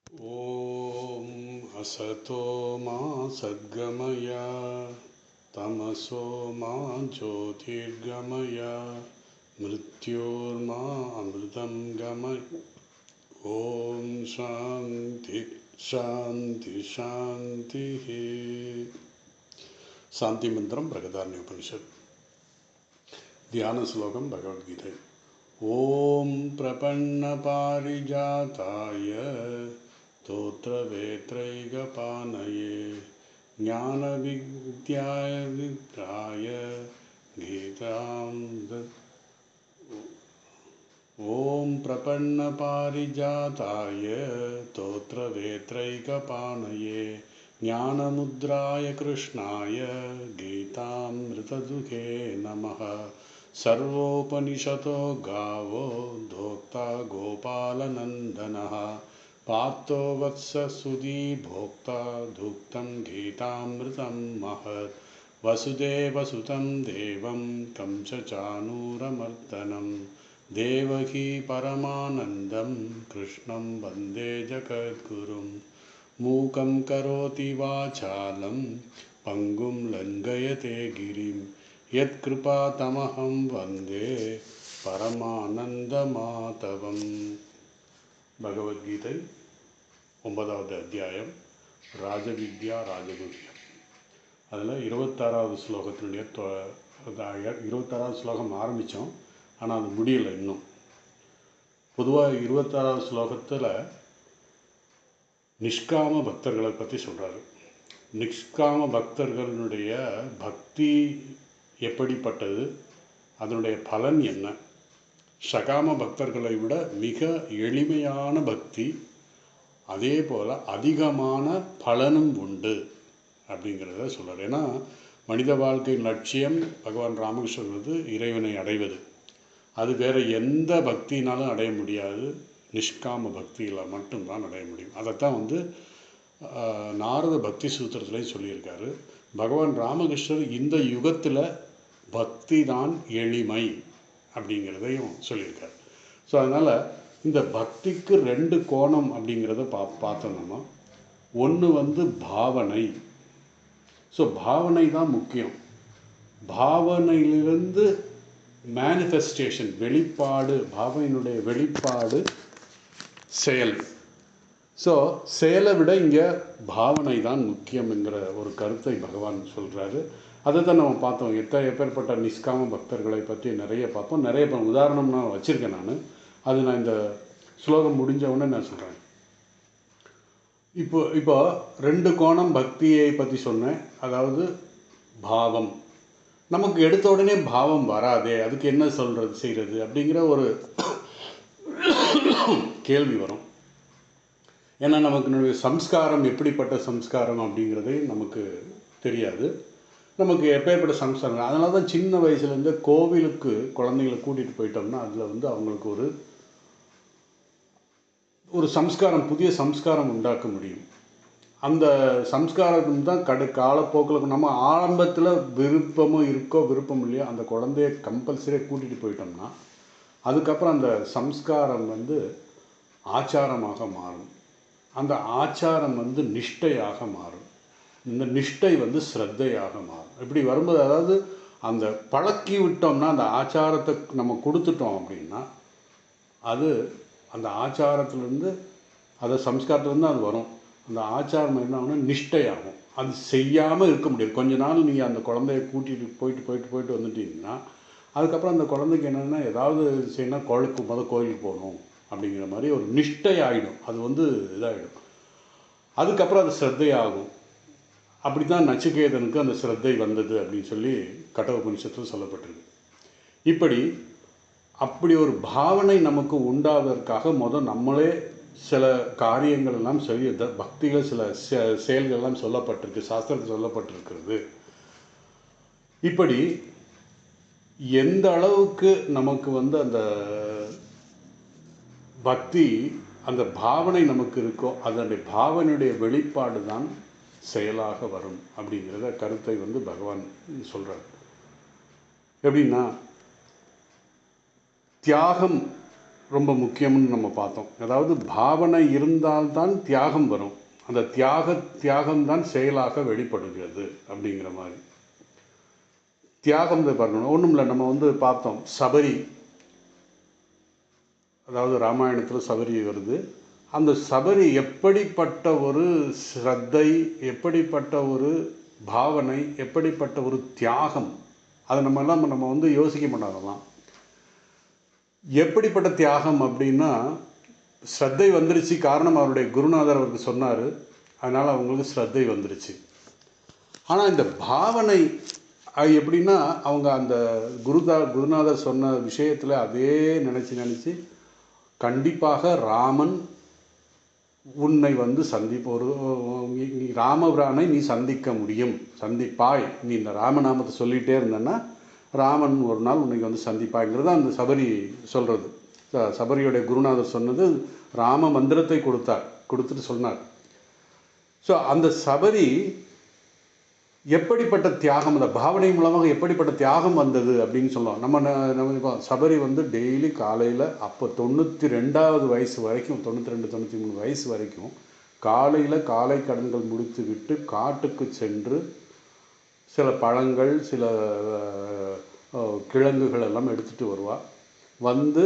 ॐ असतो मा सद्गमय तमसो मा ज्योतिर्गमय मृत्योर्मा अमृतं गमय. ॐ शान्ति शान्ति शान्तिः. शान्ति मन्त्रं बृहदारण्योपनिषत्. ध्यान श्लोकं भगवद्गीता. ॐ प्रपन्नपारिजाताय स्तोत्रवेत्रैकपाणये ज्ञानविद्याय गीतां ॐ प्रपन्नपारिजाताय स्तोत्रवेत्रैकपाणये ज्ञानमुद्राय कृष्णाय गीतामृतदुहे नमः. सर्वोपनिषतो गावो दोक्ता गोपालनन्दनः पार्थो वत्ससुधी भोक्ता दुग्धं गीतामृतं महत्. वसुदेवसुतं देवं कंसचाणूरमर्दनं देवकी परमानन्दं कृष्णं वन्दे जगद्गुरुं. मूकं करोति वाचालं पङ्गुं लङ्घयते गिरिं यत्कृपातमहं वन्दे பரமானந்தமாதவம். பகவத்கீதை 9வது அத்தியாயம் ராஜவித்யா ராஜகுஹ்யம். அதில் 26வது ஸ்லோகத்தினுடைய 26வது ஸ்லோகம் ஆரம்பித்தோம், ஆனால் அது முடியலை இன்னும். பொதுவாக 26வது ஸ்லோகத்தில் நிஷ்காம பக்தர்களை பற்றி சொல்கிறாரு. நிஷ்காம பக்தர்களுடைய பக்தி எப்படிப்பட்டது, அதனுடைய பலன் என்ன, சகாம பக்தர்களை விட மிக எளிமையான பக்தி, அதே போல் அதிகமான பலனும் உண்டு அப்படிங்கிறத சொல்கிறார். ஏன்னா மனித வாழ்க்கையின் லட்சியம் பகவான் ராமகிருஷ்ணன் இறைவனை அடைவது. அது வேறு எந்த பக்தினாலும் அடைய முடியாது, நிஷ்காம பக்தியில் மட்டும்தான் அடைய முடியும். அதைத்தான் நாரத பக்தி சூத்திரத்துலேயும் சொல்லியிருக்காரு. பகவான் ராமகிருஷ்ணர் இந்த யுகத்தில் பக்தி தான் எளிமை அப்படிங்கிறதையும் சொல்லியிருக்காரு. ஸோ அதனால் இந்த பக்திக்கு 2 கோணம் அப்படிங்கிறத பார்த்தோம் நம்ம. ஒன்று பாவனை. ஸோ பாவனை தான் முக்கியம். பாவனையிலிருந்து மேனிஃபெஸ்டேஷன், வெளிப்பாடு, பாவனையினுடைய வெளிப்பாடு செயல். ஸோ செயலை விட இங்கே பாவனை தான் முக்கியம்ங்கிற ஒரு கருத்தை பகவான் சொல்கிறாரு. அதை தான் நம்ம பார்த்தோம். எப்பேற்பட்ட நிஷ்காம பக்தர்களை பற்றி நிறைய பார்த்தோம். நிறைய உதாரணம் நான் வச்சுருக்கேன். நான் இந்த ஸ்லோகம் முடிஞ்சவுடனே நான் சொல்கிறேன். இப்போ 2 கோணம் பக்தியை பற்றி சொன்னேன். அதாவது பாவம். நமக்கு எடுத்த உடனே பாவம் வராதே, அதுக்கு என்ன செய்கிறது அப்படிங்கிற ஒரு கேள்வி வரும். ஏன்னா நமக்கு சம்ஸ்காரம் எப்படிப்பட்ட சம்ஸ்காரம் அப்படிங்கிறதே நமக்கு தெரியாது. நமக்கு எப்பேற்பட்ட சம்ஸ்காரம். அதனால தான் சின்ன வயசுலேருந்து கோவிலுக்கு குழந்தைங்களை கூட்டிகிட்டு போயிட்டோம்னா அதில் அவங்களுக்கு ஒரு சம்ஸ்காரம், புதிய சம்ஸ்காரம் உண்டாக்க முடியும். அந்த சம்ஸ்காரம் தான் காலப்போக்கில் நம்ம ஆரம்பத்தில் விருப்பம் இல்லையோ அந்த குழந்தைய கம்பல்சரியாக கூட்டிகிட்டு போயிட்டோம்னா அதுக்கப்புறம் அந்த சம்ஸ்காரம் ஆச்சாரமாக மாறும். அந்த ஆச்சாரம் நிஷ்டையாக மாறும். இந்த நிஷ்டை ஸ்ரத்தையாக மாறும். இப்படி வரும்போது, அதாவது அந்த பழக்கி விட்டோம்னா, அந்த ஆச்சாரத்தை நம்ம கொடுத்துட்டோம் அப்படின்னா அது அந்த ஆச்சாரத்துலேருந்து, அதை சம்ஸ்காரத்துலேருந்து அது வரும். அந்த ஆச்சாரம் என்ன ஆகும்னா நிஷ்டையாகும். அது செய்யாமல் இருக்க முடியாது. கொஞ்ச நாள் நீங்கள் அந்த குழந்தைய கூட்டிகிட்டு போயிட்டு வந்துட்டீங்கன்னா அதுக்கப்புறம் அந்த குழந்தைக்கு என்னென்னா ஏதாவது செய்யணும், கோயிலுக்கு போகணும் அப்படிங்கிற மாதிரி ஒரு நிஷ்டை ஆகிடும். அது இதாகிடும். அதுக்கப்புறம் அது ஸ்ரத்தையாகும். அப்படி தான் நச்சிகேதனுக்கு அந்த ஸ்ரத்தை வந்தது அப்படின்னு சொல்லி கட்டோபனிஷத்தில் சொல்லப்பட்டிருக்கு. அப்படி ஒரு பாவனை நமக்கு உண்டாவதற்காக நம்மளே சில காரியங்கள் எல்லாம் பக்திகள் சில செயல்கள்லாம் சொல்லப்பட்டிருக்கு, சாஸ்திரத்தில் சொல்லப்பட்டிருக்கிறது. இப்படி எந்த அளவுக்கு நமக்கு அந்த பக்தி, அந்த பாவனை நமக்கு இருக்கோ அதனுடைய பாவனையுடைய வெளிப்பாடு தான் செயலாக வரும் அப்படிங்கிறத கருத்தை பகவான் சொல்கிறார். எப்படின்னா தியாகம் ரொம்ப முக்கியம்னு நம்ம பார்த்தோம். அதாவது பாவனை இருந்தால்தான் தியாகம் வரும். அந்த தியாகம்தான் செயலாக வெளிப்படுகிறது அப்படிங்கிற மாதிரி. தியாகம் பார்க்கணும். ஒன்றும் இல்லை, நம்ம வந்து பார்த்தோம் சபரி, அதாவது ராமாயணத்தில் சபரி வருது. அந்த சபரி எப்படிப்பட்ட ஒரு ஸ்ரத்தை, எப்படிப்பட்ட ஒரு பாவனை, எப்படிப்பட்ட ஒரு தியாகம், அதை நம்ம வந்து யோசிக்க மாட்டாங்கலாம். எப்படிப்பட்ட தியாகம் அப்படின்னா, ஸ்ரத்தை வந்துருச்சு. காரணம் அவருடைய குருநாதர் அவருக்கு சொன்னார், அதனால் அவங்களுக்கு ஸ்ரத்தை வந்துருச்சு. ஆனால் இந்த பாவனை எப்படின்னா, அவங்க அந்த குருநாதர் சொன்ன விஷயத்தில் அதே நினச்சி கண்டிப்பாக ராமன் உன்னை வந்து ராமபிரானை நீ சந்திக்க முடியும், சந்திப்பாய். நீ இந்த ராமநாமத்தை சொல்லிகிட்டே இருந்தேன்னா ராமன் ஒரு நாள் உன்னைக்கு வந்து சந்திப்பாய்ங்கிறது அந்த சபரி சொல்கிறது. சபரியோடைய குருநாதர் சொன்னது, ராம மந்திரத்தை கொடுத்துட்டு சொன்னார். ஸோ அந்த சபரி எப்படிப்பட்ட தியாகம், அந்த பாவனை மூலமாக எப்படிப்பட்ட தியாகம் வந்தது அப்படின்னு சொல்லலாம். நம்ம சபரி வந்து டெய்லி காலையில் அப்போ 92வது வயசு வரைக்கும், 92 93 வயசு வரைக்கும் காலையில் காலை கடன்கள் முடித்து விட்டு காட்டுக்கு சென்று சில பழங்கள், சில கிழங்குகள் எல்லாம் எடுத்துகிட்டு வருவார். வந்து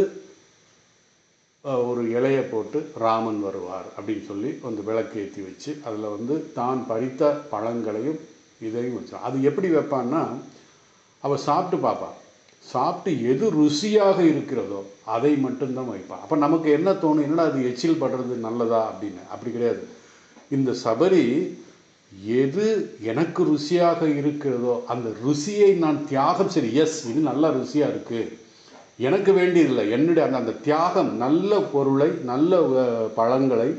ஒரு இலையை போட்டு ராமன் வருவார் அப்படின்னு சொல்லி வந்து விளக்கு ஏற்றி வச்சு அதில் வந்து தான் பறித்த பழங்களையும் இதையும் வச்சான். அது எப்படி வைப்பான்னா, அவள் சாப்பிட்டு பார்ப்பாள். சாப்பிட்டு எது ருசியாக இருக்கிறதோ அதை மட்டும்தான் வைப்பாள். அப்போ நமக்கு என்ன தோணும், என்னடா அது எச்சில் படுறது நல்லதா அப்படின்னு. அப்படி கிடையாது. இந்த சபரி எது எனக்கு ருசியாக இருக்கிறதோ அந்த ருசியை நான் தியாகம் சரி, எஸ் இது நல்லா ருசியாக இருக்குது, எனக்கு வேண்டியதில்லை, என்னுடைய அந்த தியாகம், நல்ல பொருளை, நல்ல பழங்களை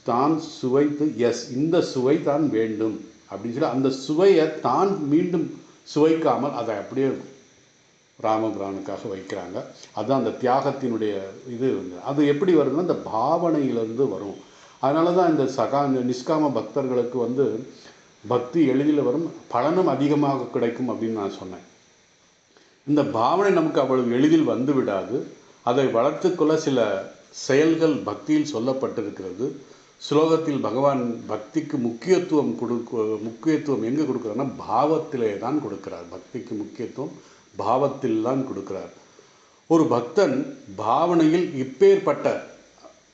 தான் சுவைத்து, எஸ் இந்த சுவை தான் வேண்டும் அப்படின்னு சொல்லி அந்த சுவையை தான் மீண்டும் சுவைக்காமல் அதை அப்படியே ராமபிரானுக்காக வைக்கிறாங்க. அதுதான் அந்த தியாகத்தினுடைய இது. அது எப்படி வருதுன்னா, இந்த பாவனையிலிருந்து வரும். அதனால தான் இந்த நிஷ்காம பக்தர்களுக்கு வந்து பக்தி எளிதில் வரும், பலனும் அதிகமாக கிடைக்கும் அப்படின்னு நான் சொன்னேன். இந்த பாவனை நமக்கு அவ்வளவு எளிதில் வந்து விடாது. அதை வளர்த்துக்கொள்ள சில செயல்கள் பக்தியில் சொல்லப்பட்டிருக்கிறது. ஸ்லோகத்தில் பகவான் பக்திக்கு முக்கியத்துவம் எங்கே கொடுக்குறாருன்னா, பாவத்திலே தான் கொடுக்கிறார். பக்திக்கு முக்கியத்துவம் பாவத்தில் தான் கொடுக்கிறார். ஒரு பக்தன் பாவனையில் இப்பேற்பட்ட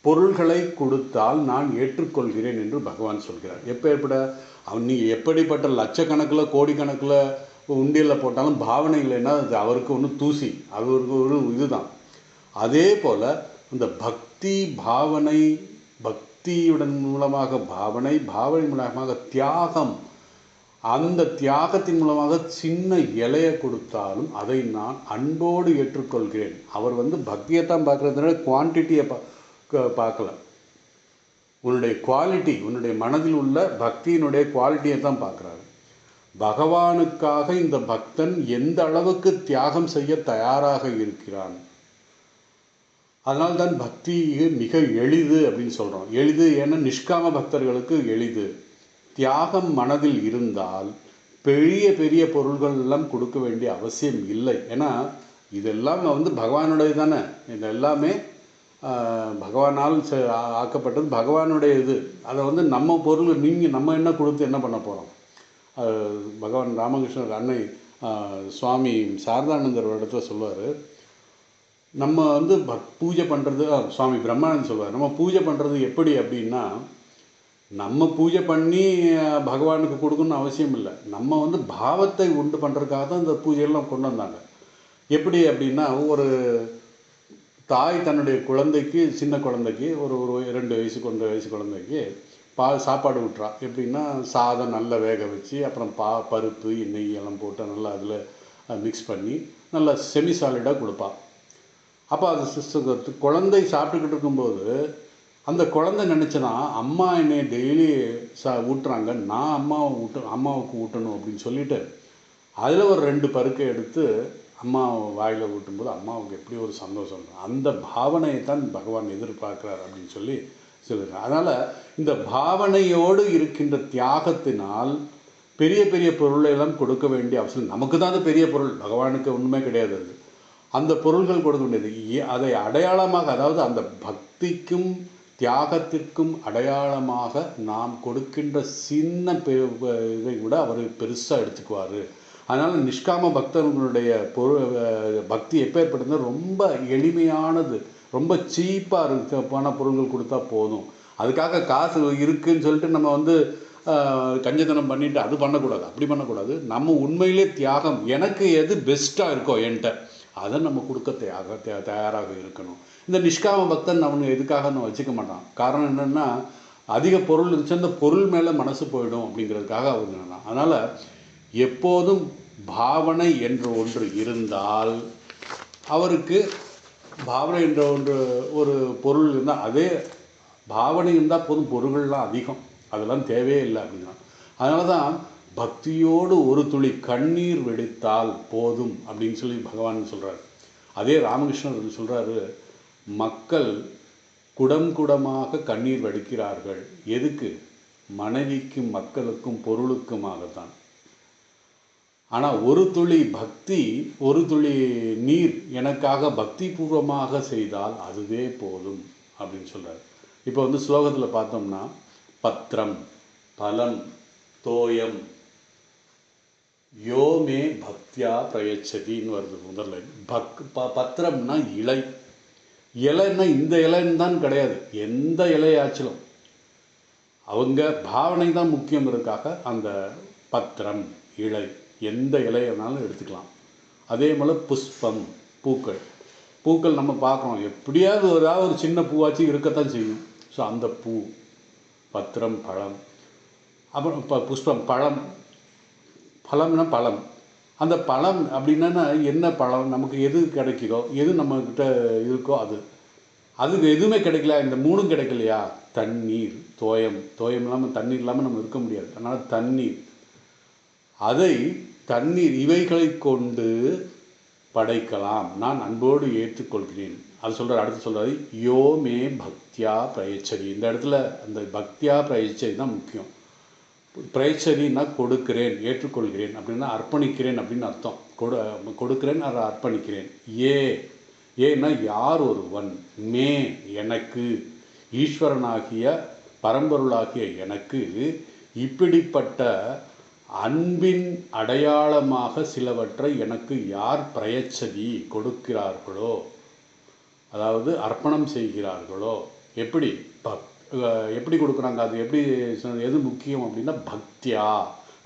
பொருள்களை கொடுத்தால் நான் ஏற்றுக்கொள்கிறேன் என்று பகவான் சொல்கிறார். எப்பேற்பட்ட நீங்கள் எப்படிப்பட்ட லட்சக்கணக்கில் கோடிக்கணக்கில் உண்டியலில் போட்டாலும் பாவனை இல்லைன்னா அது அவருக்கு ஒன்று தூசி, அது ஒரு இதுதான். அதே போல் இந்த பக்தி பாவனை, பக்தியுடன் மூலமாக பாவனை மூலமாக தியாகம், அந்த தியாகத்தின் மூலமாக சின்ன இலையை கொடுத்தாலும் அதை நான் அன்போடு ஏற்றுக்கொள்கிறேன். அவர் வந்து பக்தியைத்தான் பார்க்குறதுனால குவான்டிட்டியை பார்க்கல, உன்னுடைய குவாலிட்டி, உன்னுடைய மனதில் உள்ள பக்தியினுடைய குவாலிட்டியை தான் பார்க்குறாரு. பகவானுக்காக இந்த பக்தன் எந்த அளவுக்கு தியாகம் செய்ய தயாராக இருக்கிறான். அதனால்தான் பக்தி மிக எளிது அப்படின்னு சொல்கிறோம். எளிது ஏன்னா நிஷ்காம பக்தர்களுக்கு எளிது. தியாகம் மனதில் இருந்தால் பெரிய பெரிய பொருள்கள் எல்லாம் கொடுக்க வேண்டிய அவசியம் இல்லை. ஏன்னா இதெல்லாம் வந்து பகவானுடைய தானே, இது எல்லாமே பகவானால் ஆக்கப்பட்டது, பகவானுடைய இது. அதை வந்து நம்ம பொருள் நம்ம என்ன கொடுத்து என்ன பண்ண போகிறோம். பகவான் ராமகிருஷ்ணர் அன்னை சுவாமி சாரதானந்தர் இடத்துல சொல்லுவார், நம்ம வந்து பூஜை பண்ணுறது, சுவாமி பிரம்மானந்த் சொல்லுவார், நம்ம பூஜை பண்ணுறது எப்படி அப்படின்னா, நம்ம பூஜை பண்ணி பகவானுக்கு கொடுக்கணும்னு அவசியம் இல்லை. நம்ம வந்து பாவத்தை உண்டு பண்ணுறதுக்காக தான் இந்த பூஜையெல்லாம் கொண்டு வந்தாங்க. எப்படி அப்படின்னா, ஒரு தாய் தன்னுடைய குழந்தைக்கு, சின்ன குழந்தைக்கு, ஒரு 2 வயசு 1 வயசு குழந்தைக்கு சாப்பாடு விட்டுறா. எப்படின்னா, சாதம் நல்லா வேக வச்சு, அப்புறம் பருப்பு நெய் எல்லாம் போட்டு நல்லா அதில் மிக்ஸ் பண்ணி நல்லா செமி சாலிடாக கொடுப்பாள். அப்போ அது குழந்தை சாப்பிட்டுக்கிட்டு இருக்கும்போது அந்த குழந்தை நினச்சனா, அம்மா என்னை டெய்லி ஊட்டுறாங்க, நான் அம்மாவுக்கு ஊட்டணும் அப்படின்னு சொல்லிட்டு அதில் ஒரு 2 பருக்கை எடுத்து அம்மா வாயில் ஊட்டும்போது அம்மாவுக்கு எப்படி ஒரு சந்தோஷம். அந்த பாவனையை தான் பகவான் எதிர்பார்க்குறார் அப்படின்னு சொல்லி சொல்லுங்கள். அதனால் இந்த பாவனையோடு இருக்கின்ற தியாகத்தினால் பெரிய பெரிய பொருளை எல்லாம் கொடுக்க வேண்டிய அவசியம். நமக்கு தான் அது பெரிய பொருள், பகவானுக்கு ஒன்றுமே கிடையாது. அது அந்த பொருள்கள் கொடுக்க வேண்டியது அதை அடையாளமாக, அதாவது அந்த பக்திக்கும் தியாகத்திற்கும் அடையாளமாக நாம் கொடுக்கின்ற சின்ன இதை விட அவர் பெருசாக எடுத்துக்குவார். அதனால் நிஷ்காம பக்தர்களுடைய பக்தி எப்பேற்பட்டதுன்னா ரொம்ப எளிமையானது, ரொம்ப சீப்பாக இருக்கான பொருள்கள் கொடுத்தா போதும். அதுக்காக காசு இருக்குதுன்னு சொல்லிட்டு நம்ம வந்து கஞ்சத்தனம் பண்ணிவிட்டு அது பண்ணக்கூடாது, அப்படி பண்ணக்கூடாது. நம்ம உண்மையிலே தியாகம், எனக்கு எது பெஸ்ட்டாக இருக்கோ என்கிட்ட அதை நம்ம கொடுக்க தயாராக இருக்கணும். இந்த நிஷ்காம பக்தன் அவனு எதுக்காக நான் வச்சுக்க மாட்டான். காரணம் என்னென்னா, அதிக பொருள் இருந்துச்சு அந்த பொருள் மேலே மனசு போயிடும் அப்படிங்கிறதுக்காக அவர் என்னன்னா. அதனால் எப்போதும் பாவனை என்ற ஒன்று இருந்தால், அவருக்கு பாவனை என்ற ஒரு பொருள் இருந்தால், அதே பாவனை இருந்தால் போதும், பொருள்கள்லாம் அதிகம், அதெல்லாம் தேவையே இல்லை அப்படின்னா. அதனால தான் பக்தியோடு ஒரு துளி கண்ணீர் வெடித்தால் போதும் அப்படின்னு சொல்லி பகவான் சொல்கிறார். அதே ராமகிருஷ்ணர் சொல்கிறாரு, மக்கள் குடம் குடமாக கண்ணீர் வடிக்கிறார்கள். எதுக்கு? மனைவிக்கும் மக்களுக்கும் பொருளுக்குமாகத்தான். ஆனால் ஒரு துளி பக்தி, ஒரு துளி நீர் எனக்காக பக்தி பூர்வமாக செய்தால் அதுவே போதும் அப்படின்னு சொல்கிறார். இப்போ வந்து ஸ்லோகத்தில் பார்த்தோம்னா, பத்திரம் பலம் தோயம் யோமே பக்தியா பிரயச்சதின்னு வருது முதல்ல. பத்திரம்னா இலை. இலைன்னா இந்த இலைன்னு தான் கிடையாது, எந்த இலையாச்சிலும் அவங்க பாவனை தான் முக்கியங்கிறதுக்காக அந்த பத்திரம் இலை, எந்த இலையானாலும் எடுத்துக்கலாம். அதே போல் புஷ்பம் பூக்கள். பூக்கள் நம்ம பார்க்குறோம், எப்படியாவது ஒரு சின்ன பூவாச்சும் இருக்கத்தான் செய்யும். ஸோ அந்த பூ, பத்திரம் பழம். அப்புறம் இப்போ புஷ்பம் பழம், பழம்னா பழம். அந்த பழம் அப்படின்னா என்ன பழம், நமக்கு எது கிடைக்குதோ, எது நம்மக்கிட்ட இருக்கோ அதுக்கு எதுவுமே கிடைக்கல, இந்த மூணும் கிடைக்கலையா, தண்ணீர், தோயம் இல்லாமல் தண்ணீர் இல்லாமல் நம்ம இருக்க முடியாது. அதனால் தண்ணீர், அதை தண்ணீர் இவைகளை கொண்டு படைக்கலாம், நான் அன்போடு ஏற்றுக்கொள்கிறேன். அது சொல்கிறார். அடுத்து சொல்கிறாரு, யோமே பக்தியா பிரயச்சரி. இந்த இடத்துல அந்த பக்தியா பிரயச்சரி தான் முக்கியம். பிரயச்சரின்னா கொடுக்கிறேன், ஏற்றுக்கொள்கிறேன் அப்படின்னா அர்ப்பணிக்கிறேன் அப்படின்னு அர்த்தம். கொடுக்கிறேன், அதை அர்ப்பணிக்கிறேன். ஏன்னா யார் ஒருவன், மே எனக்கு, ஈஸ்வரனாகிய பரம்பொருளாகிய எனக்கு இப்படிப்பட்ட அன்பின் அடையாளமாக சிலவற்றை எனக்கு யார் பிரயச்சதி கொடுக்கிறார்களோ, அதாவது அர்ப்பணம் செய்கிறார்களோ, எப்படி கொடுக்குறாங்க, அது எப்படி, எது முக்கியம் அப்படின்னா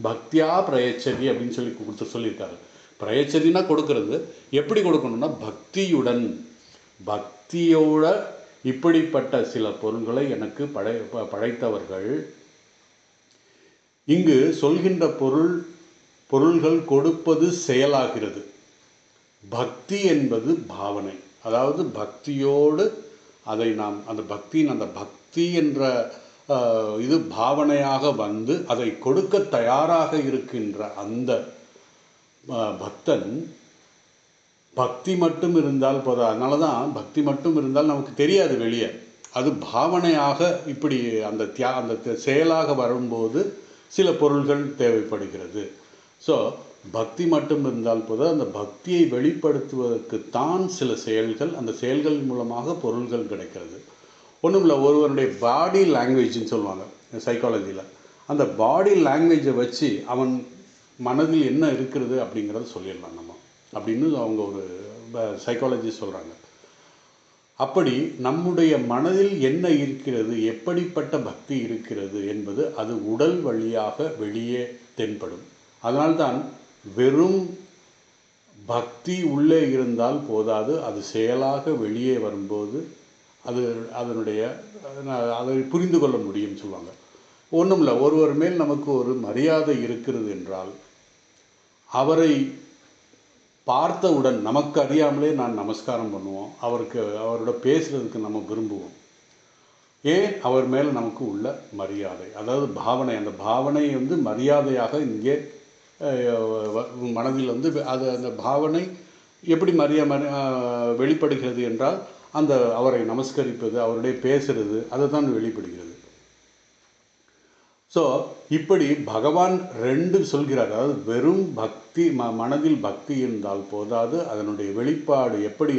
பக்தியா பிரயச்சதி அப்படின்னு சொல்லி சொல்லியிருக்காரு. பிரயச்சதினா கொடுக்கறது. எப்படி கொடுக்கணும்னா பக்தியோட இப்படிப்பட்ட சில பொருள்களை எனக்கு படைத்தவர்கள். இங்கு சொல்கின்ற பொருள்கள் கொடுப்பது செயலாகிறது. பக்தி என்பது பாவனை, அதாவது பக்தியோடு அதை நாம் அந்த பக்தி என்ற இது பாவனையாக வந்து அதை கொடுக்க தயாராக இருக்கின்ற அந்த பக்தன், பக்தி மட்டும் இருந்தால் போதும். அதனால தான் பக்தி மட்டும் இருந்தால் நமக்கு தெரியாது வெளியே, அது பாவனையாக இப்படி அந்த செயலாக வரும்போது சில பொருள்கள் தேவைப்படுகிறது. ஸோ பக்தி மட்டும் இருந்தால் போதும், அந்த பக்தியை வெளிப்படுத்துவதற்குத்தான் சில செயல்கள், அந்த செயல்கள் மூலமாக பொருள்கள் கிடைக்கிறது. ஒன்றும் இல்லை, ஒருவனுடைய பாடி லாங்குவேஜ்னு சொல்லுவாங்க சைக்காலஜியில். அந்த பாடி லாங்குவேஜை வச்சு அவன் மனதில் என்ன இருக்கிறது அப்படிங்கிறத சொல்லிடலாம் நம்ம அப்படின்னு அவங்க ஒரு சைக்காலஜி சொல்கிறாங்க. அப்படி நம்முடைய மனதில் என்ன இருக்கிறது, எப்படிப்பட்ட பக்தி இருக்கிறது என்பது அது உடல் வழியாக வெளியே தென்படும். அதனால்தான் வெறும் பக்தி உள்ளே இருந்தால் போதாது, அது செயலாக வெளியே வரும்போது அதை புரிந்து கொள்ள முடியும்னு சொல்லுவாங்க. ஒன்றும் இல்லை, ஒருவர் மேல் நமக்கு ஒரு மரியாதை இருக்கிறது என்றால் அவரை பார்த்தவுடன் நமக்கு அறியாமலே நான் நமஸ்காரம் பண்ணுவோம், அவரோட பேசுகிறதுக்கு நம்ம விரும்புவோம். ஏன்? அவர் மேலே நமக்கு உள்ள மரியாதை, அதாவது பாவனை. அந்த பாவனை வந்து மரியாதையாக இங்கே மனதில் வந்து அந்த பாவனை எப்படி வெளிப்படுகிறது என்றால் அவரை நமஸ்கரிப்பது, அவருடைய பேசுகிறது, அதை தான் வெளிப்படுகிறது. ஸோ ஸோ இப்படி பகவான் ரெண்டு சொல்கிறார். அதாவது வெறும் பக்தி மனதில் பக்தி இருந்தால் போதாது, அதனுடைய வெளிப்பாடு எப்படி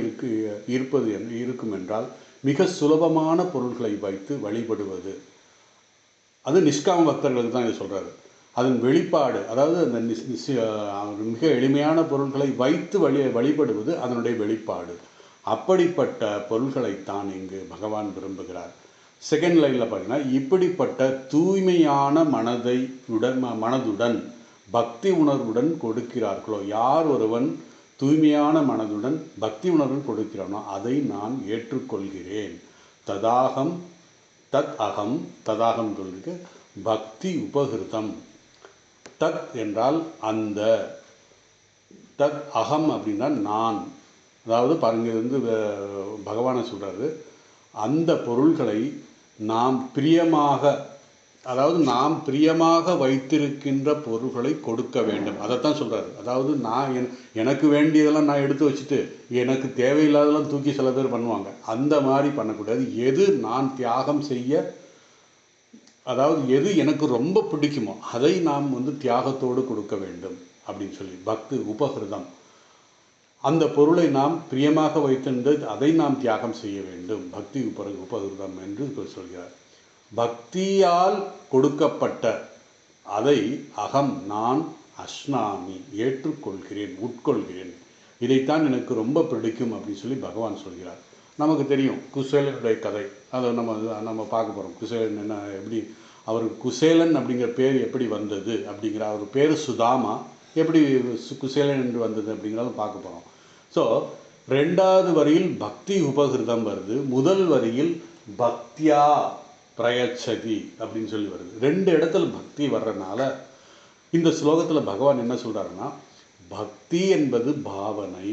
இருக்கும் என்றால் மிக சுலபமான பொருள்களை வைத்து வழிபடுவது. அது நிஷ்காம பக்தர்களுக்கு தான் இது சொல்கிறாரு. அதன் வெளிப்பாடு, அதாவது அந்த மிக எளிமையான பொருள்களை வைத்து வழிபடுவது அதனுடைய வெளிப்பாடு. அப்படிப்பட்ட பொருள்களைத்தான் இங்கு பகவான் விரும்புகிறார். செகண்ட் லைனில் பார்த்தீங்கன்னா, இப்படிப்பட்ட தூய்மையான மனதுடன் பக்தி உணர்வுடன் கொடுக்கிறார்களோ, யார் ஒருவன் தூய்மையான மனதுடன் பக்தி உணர்வுடன் கொடுக்கிறானோ அதை நான் ஏற்றுக்கொள்கிறேன். ததாகம் தத் அகம், ததாகம் சொல்லிருக்கு பக்தி உபகிருதம். தத் என்றால் அந்த, தத் அகம் அப்படின்னா நான். அதாவது பாருங்க, வந்து பகவானை சொல்கிறாரு, அந்த பொருள்களை நாம் பிரியமாக, அதாவது நாம் பிரியமாக வைத்திருக்கின்ற பொருள்களை கொடுக்க வேண்டும். அதைத்தான் சொல்கிறாரு. அதாவது நான் எனக்கு வேண்டியதெல்லாம் நான் எடுத்து வச்சுட்டு எனக்கு தேவையில்லாதெல்லாம் தூக்கி சில பேர் பண்ணுவாங்க. அந்த மாதிரி பண்ணக்கூடாது. எது நான் தியாகம் செய்ய, அதாவது எது எனக்கு ரொம்ப பிடிக்குமோ அதை நாம் வந்து தியாகத்தோடு கொடுக்க வேண்டும் அப்படின்னு சொல்லி பக்தி உபகிருதம். அந்த பொருளை நாம் பிரியமாக வைத்திருந்து அதை நாம் தியாகம் செய்ய வேண்டும். பக்தி உபகிருதம் என்று சொல்கிறார். பக்தியால் கொடுக்கப்பட்ட அதை அகம் நான் அஸ்னாமி ஏற்றுக்கொள்கிறேன், உட்கொள்கிறேன். இதைத்தான் எனக்கு ரொம்ப பிடிக்கும் அப்படின்னு சொல்லி பகவான் சொல்கிறார். நமக்கு தெரியும் குசேலனுடைய கதை, அதை நம்ம பார்க்க போகிறோம். குசேலன் என்ன, எப்படி அவருக்கு குசேலன் அப்படிங்கிற பேர் எப்படி வந்தது அப்படிங்கிற, அவர் பேர் சுதாமா, எப்படி குசேலன் என்று வந்தது அப்படிங்கிறத பார்க்க போகிறோம். ஸோ ரெண்டாவது வரியில் பக்தி உபகிருதம் வருது, முதல் வரியில் பக்தியா பிரயச்சதி அப்படின்னு சொல்லி வருது. ரெண்டு இடத்துல பக்தி வர்றதுனால இந்த ஸ்லோகத்தில் பகவான் என்ன சொல்கிறாருன்னா, பக்தி என்பது பாவனை.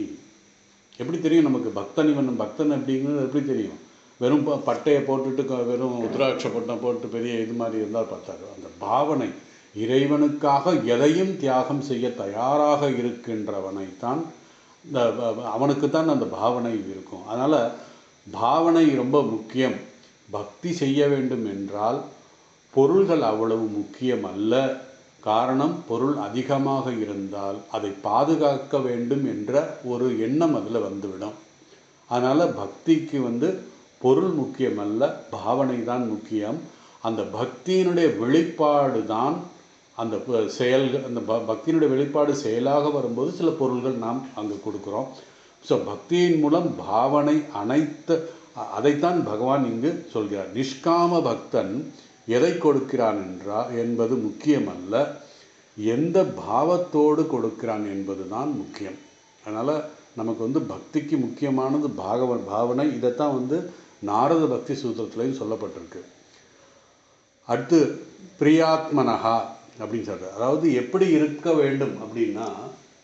எப்படி தெரியும் நமக்கு பக்தன் அப்படிங்கிறது எப்படி தெரியும்? வெறும் பட்டையை போட்டுட்டு வெறும் உத்ராட்ச பட்டம் போட்டு பெரிய இது மாதிரி இருந்தால் பார்த்தாரு. அந்த பாவனை, இறைவனுக்காக எதையும் தியாகம் செய்ய தயாராக இருக்கின்றவனைத்தான், அவனுக்குத்தான் அந்த பாவனை இருக்கும். அதனால் பாவனை ரொம்ப முக்கியம். பக்தி செய்ய வேண்டும் என்றால் பொருள்கள் அவ்வளவு முக்கியம் அல்ல. காரணம், பொருள் அதிகமாக இருந்தால் அதை பாதுகாக்க வேண்டும் என்ற ஒரு எண்ணம் அதில் வந்துவிடும். அதனால் பக்திக்கு வந்து பொருள் முக்கியம் அல்ல, பாவனை தான் முக்கியம். அந்த பக்தியினுடைய வெளிப்பாடு தான் அந்த செயல்கள். அந்த பக்தியினுடைய வெளிப்பாடு செயலாக வரும்போது சில பொருள்கள் நாம் அங்கே கொடுக்குறோம். ஸோ பக்தியின் மூலம் பாவனை அதைத்தான் பகவான் இங்கு சொல்கிறார். நிஷ்காம பக்தன் எதை கொடுக்கிறான் என்பது முக்கியமல்ல, எந்த பாவத்தோடு கொடுக்கிறான் என்பது தான் முக்கியம். அதனால் நமக்கு வந்து பக்திக்கு முக்கியமானது பாவனை. இதைத்தான் வந்து நாரத பக்தி சூத்திரத்திலையும் சொல்லப்பட்டிருக்கு. அடுத்து பிரியாத்மனகா அப்படின்னு சொல்கிறார். அதாவது எப்படி இருக்க வேண்டும் அப்படின்னா,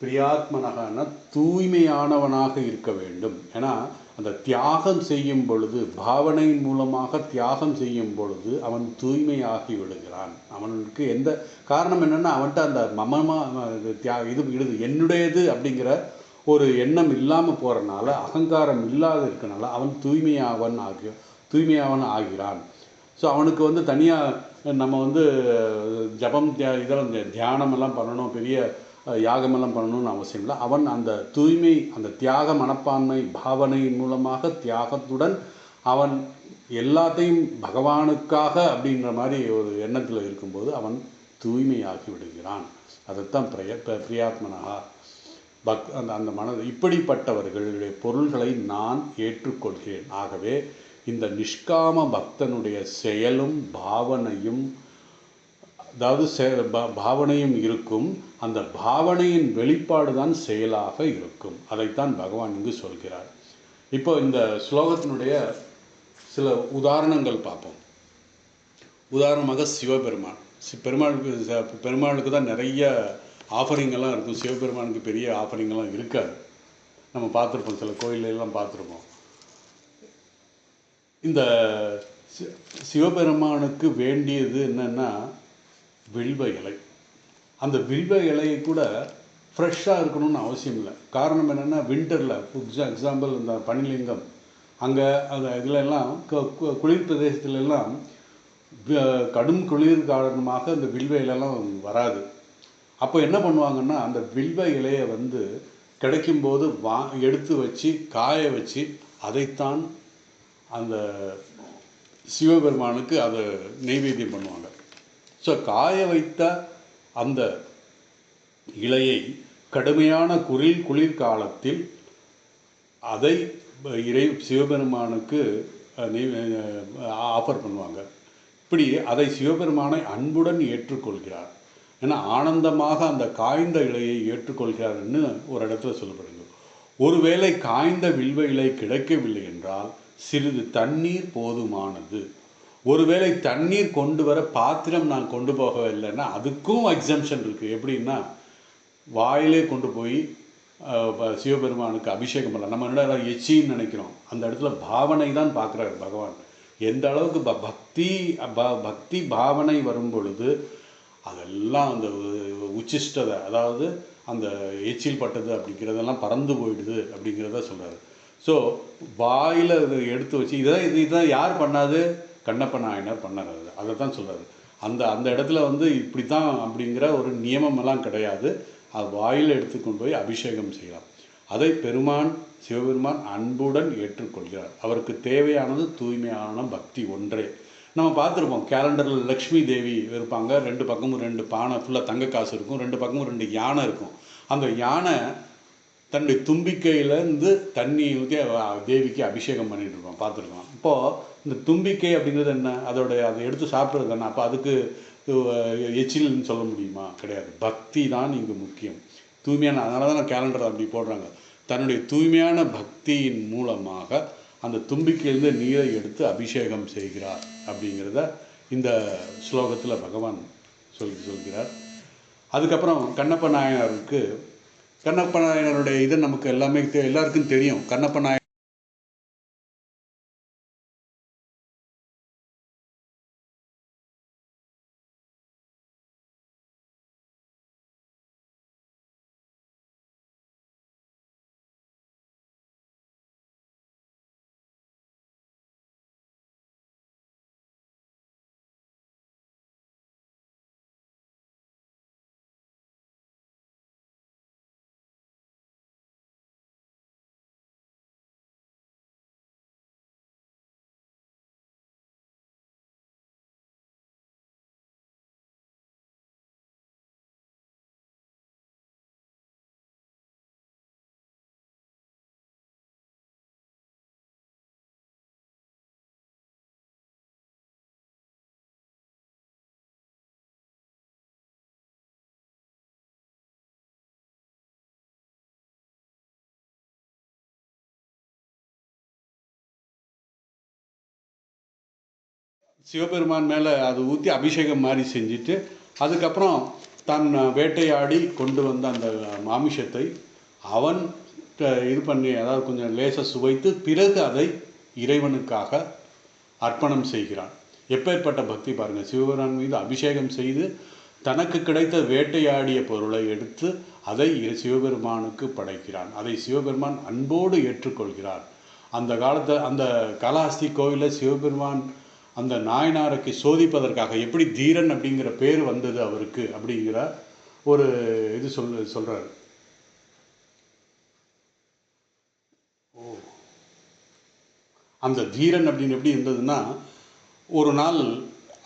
பிரியாத்மனகான்னா தூய்மையானவனாக இருக்க வேண்டும். ஏன்னா அந்த தியாகம் செய்யும் பொழுது, பாவனையின் மூலமாக தியாகம் செய்யும் பொழுது அவன் தூய்மையாகி விடுகிறான். அவனுக்கு எந்த காரணம் என்னென்னா, அவன்கிட்ட அந்த இது என்னுடையது அப்படிங்கிற ஒரு எண்ணம் இல்லாமல் போகிறனால, அகங்காரம் இல்லாத இருக்கனால அவன் தூய்மையாவன் ஆகிறான். ஸோ அவனுக்கு வந்து தனியாக நம்ம வந்து ஜபம் இதெல்லாம் தியானமெல்லாம் பண்ணணும், பெரிய யாகமெல்லாம் பண்ணணும்னு அவசியம் இல்லை. அவன் அந்த தூய்மை, அந்த தியாக மனப்பான்மை பாவனையின் மூலமாக தியாகத்துடன் அவன் எல்லாத்தையும் பகவானுக்காக அப்படின்ற மாதிரி ஒரு எண்ணத்தில் இருக்கும்போது அவன் தூய்மையாகி விடுகிறான். அதைத்தான் பிரியாத்மனகா அந்த மனது. இப்படிப்பட்டவர்களுடைய பொருள்களை நான் ஏற்றுக்கொள்கிறேன். ஆகவே இந்த நிஷ்காம பக்தனுடைய செயலும் பாவனையும், அதாவது பாவனையும் இருக்கும். அந்த பாவனையின் வெளிப்பாடு தான் செயலாக இருக்கும். அதைத்தான் பகவான் இங்கு சொல்கிறார். இப்போ இந்த ஸ்லோகத்தினுடைய சில உதாரணங்கள் பார்ப்போம். உதாரணமாக சிவபெருமான். பெருமாளுக்கு தான் நிறைய ஆஃபரிங்கெல்லாம் இருக்கும். சிவபெருமானுக்கு பெரிய ஆஃபரிங்கெல்லாம் இருக்காது. நம்ம பார்த்துருப்போம், சில கோயிலெல்லாம் பார்த்துருப்போம். இந்த சிவபெருமானுக்கு வேண்டியது என்னென்னா வில்வ இலை. அந்த வில்வ இலையை கூட ஃப்ரெஷ்ஷாக இருக்கணும்னு அவசியம் இல்லை. காரணம் என்னென்னா, வின்டரில் எக்ஸாம்பிள் இந்த பனிலிங்கம் அங்கே அந்த இதிலெல்லாம் குளிர் பிரதேசத்துலெல்லாம் கடும் குளிர் காரணமாக இந்த வில்வ இலைலாம் வராது. அப்போ என்ன பண்ணுவாங்கன்னா, அந்த வில்வ இலையை வந்து கிடைக்கும்போது எடுத்து வச்சு காய வச்சு அதைத்தான் அந்த சிவபெருமானுக்கு அதை நெய்வேத்தியம் பண்ணுவாங்க. ஸோ காய வைத்த அந்த இலையை கடுமையான குளிர் காலத்தில் அதை சிவபெருமானுக்கு ஆஃபர் பண்ணுவாங்க. இப்படி அதை சிவபெருமானை அன்புடன் ஏற்றுக்கொள்கிறார். ஏன்னா ஆனந்தமாக அந்த காய்ந்த இலையை ஏற்றுக்கொள்கிறார்னு ஒரு இடத்துல சொல்லப்படுது. ஒருவேளை காய்ந்த வில்வ இலை கிடைக்கவில்லை என்றால் சிறிது தண்ணீர் போதுமானது. ஒருவேளை தண்ணீர் கொண்டு வர பாத்திரம் நான் கொண்டு போகவில்லைன்னா அதுக்கும் எக்ஸம்ஷன் இருக்குது. எப்படின்னா, வாயிலே கொண்டு போய் சிவபெருமானுக்கு அபிஷேகம் பண்ணலாம். நம்ம என்ன எச்சின்னு நினைக்கிறோம், அந்த இடத்துல பாவனை தான் பார்க்குறாரு பகவான். எந்த அளவுக்கு பக்தி பாவனை வரும் பொழுது அதெல்லாம் அந்த உச்சிஷ்டதை, அதாவது அந்த எச்சில் பட்டது அப்படிங்கிறதெல்லாம் பறந்து போயிடுது அப்படிங்கிறத சொல்கிறாரு. ஸோ வாயில் எடுத்து வச்சு இதுதான் யார் பண்ணாது? கண்ணப்ப நாயனார் பண்ணார். அதை தான் சொல்கிறாரு. அந்த இடத்துல வந்து இப்படி தான் அப்படிங்கிற ஒரு நியமமெல்லாம் கிடையாது. அது வாயில் எடுத்துக்கொண்டு போய் அபிஷேகம் செய்யலாம். அதை சிவபெருமான் அன்புடன் ஏற்றுக்கொள்கிறார். அவருக்கு தேவையானது தூய்மையான பக்தி ஒன்றே. நம்ம பார்த்துருப்போம், கேலண்டரில் லக்ஷ்மி தேவி இருப்பாங்க. 2 பக்கமும் 2 பானை ஃபுல்லாக தங்க காசு இருக்கும், 2 பக்கமும் 2 யானை இருக்கும். அந்த யானை தன்னுடைய தும்பிக்கையிலேருந்து தண்ணி ஊற்றி தேவிக்கு அபிஷேகம் பண்ணிகிட்டு இருக்கோம், பார்த்துருக்கோம். இப்போது இந்த தும்பிக்கை அப்படிங்கிறது என்ன? அதை எடுத்து சாப்பிட்றது தானே. அப்போ அதுக்கு எச்சில்னு சொல்ல முடியுமா? கிடையாது. பக்தி தான் இங்கு முக்கியம். தூய்மையான, அதனால தான் கேலண்டர் அப்படி போடுறாங்க. தன்னுடைய தூய்மையான பக்தியின் மூலமாக அந்த தும்பிக்கையிலிருந்து நீரை எடுத்து அபிஷேகம் செய்கிறார் அப்படிங்கிறத இந்த ஸ்லோகத்தில் பகவான் சொல்கிறார். அதுக்கப்புறம் கண்ணப்ப நாயனருடைய இது நமக்கு எல்லாருக்கும் தெரியும். கண்ணப்ப நாயனார் சிவபெருமான் மேலே அது ஊற்றி அபிஷேகம் மாதிரி செஞ்சுட்டு அதுக்கப்புறம் தன் வேட்டையாடி கொண்டு வந்த அந்த மாமிஷத்தை அவன் இது பண்ணி, அதாவது கொஞ்சம் லேசாக சுவைத்து பிறகு அதை இறைவனுக்காக அர்ப்பணம் செய்கிறான். எப்பேற்பட்ட பக்தி பாருங்கள்! சிவபெருமான் மீது அபிஷேகம் செய்து தனக்கு கிடைத்த வேட்டையாடிய பொருளை எடுத்து அதை சிவபெருமானுக்கு படைக்கிறான். அதை சிவபெருமான் அன்போடு ஏற்றுக்கொள்கிறார். அந்த காலத்தில் அந்த காளஹஸ்தி கோவிலில் சிவபெருமான் அந்த நாயனாருக்கு சோதிப்பதற்காக எப்படி தீரன் அப்படிங்கிற பேர் வந்தது அவருக்கு அப்படிங்கிற ஒரு இது சொல்கிறார். அந்த தீரன் அப்படின்னு எப்படி இருந்ததுன்னா, ஒரு நாள்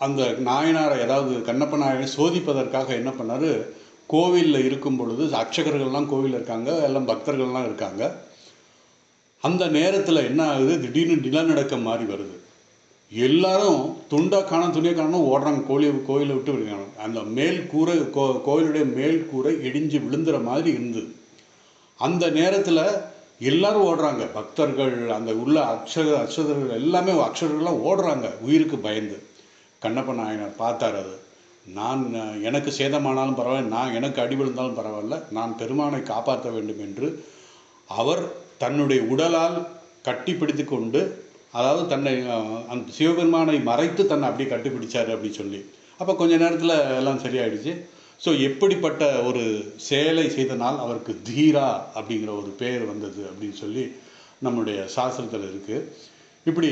அந்த நாயனாரை, அதாவது கண்ணப்ப நாயனை சோதிப்பதற்காக என்ன பண்ணார், கோவிலில் இருக்கும் பொழுது அர்ச்சகர்கள்லாம் கோவிலில் இருக்காங்க, எல்லாம் பக்தர்கள்லாம் இருக்காங்க. அந்த நேரத்தில் என்ன ஆகுது, திடீர்னு நிலநடுக்கம் மாதிரி வருது. எல்லாரும் துண்டா காணும் துணியை காணும் ஓடுறாங்க, கோயிலை விட்டு விடுறாங்க. அந்த மேல் கூரை, கோயிலுடைய மேல் கூரை இடிஞ்சு விழுந்துற மாதிரி இருந்தது. அந்த நேரத்தில் எல்லாரும் ஓடுறாங்க, பக்தர்கள், அந்த உள்ள அக்ஷதர்கள் எல்லாமே அக்ஷதர்கள்லாம் ஓடுறாங்க உயிருக்கு பயந்து. கண்ணப்ப நாயனார் பார்த்தார். அது எனக்கு சேதமானாலும் பரவாயில்ல, எனக்கு அடி விழுந்தாலும் பரவாயில்ல, நான் பெருமானை காப்பாற்ற வேண்டும் என்று அவர் தன்னுடைய உடலால் கட்டி பிடித்து கொண்டு, அதாவது தன்னை அந்த சிவபெருமானை மறைத்து தன்னை அப்படியே கட்டிப்பிடிச்சார் அப்படின்னு சொல்லி. அப்போ கொஞ்ச நேரத்தில் எல்லாம் சரியாயிடுச்சு. ஸோ எப்படிப்பட்ட ஒரு செயலை செய்தனால் அவருக்கு தீரா அப்படிங்கிற ஒரு பெயர் வந்தது அப்படின்னு சொல்லி நம்முடைய சாஸ்திரத்தில் இருக்குது. இப்படி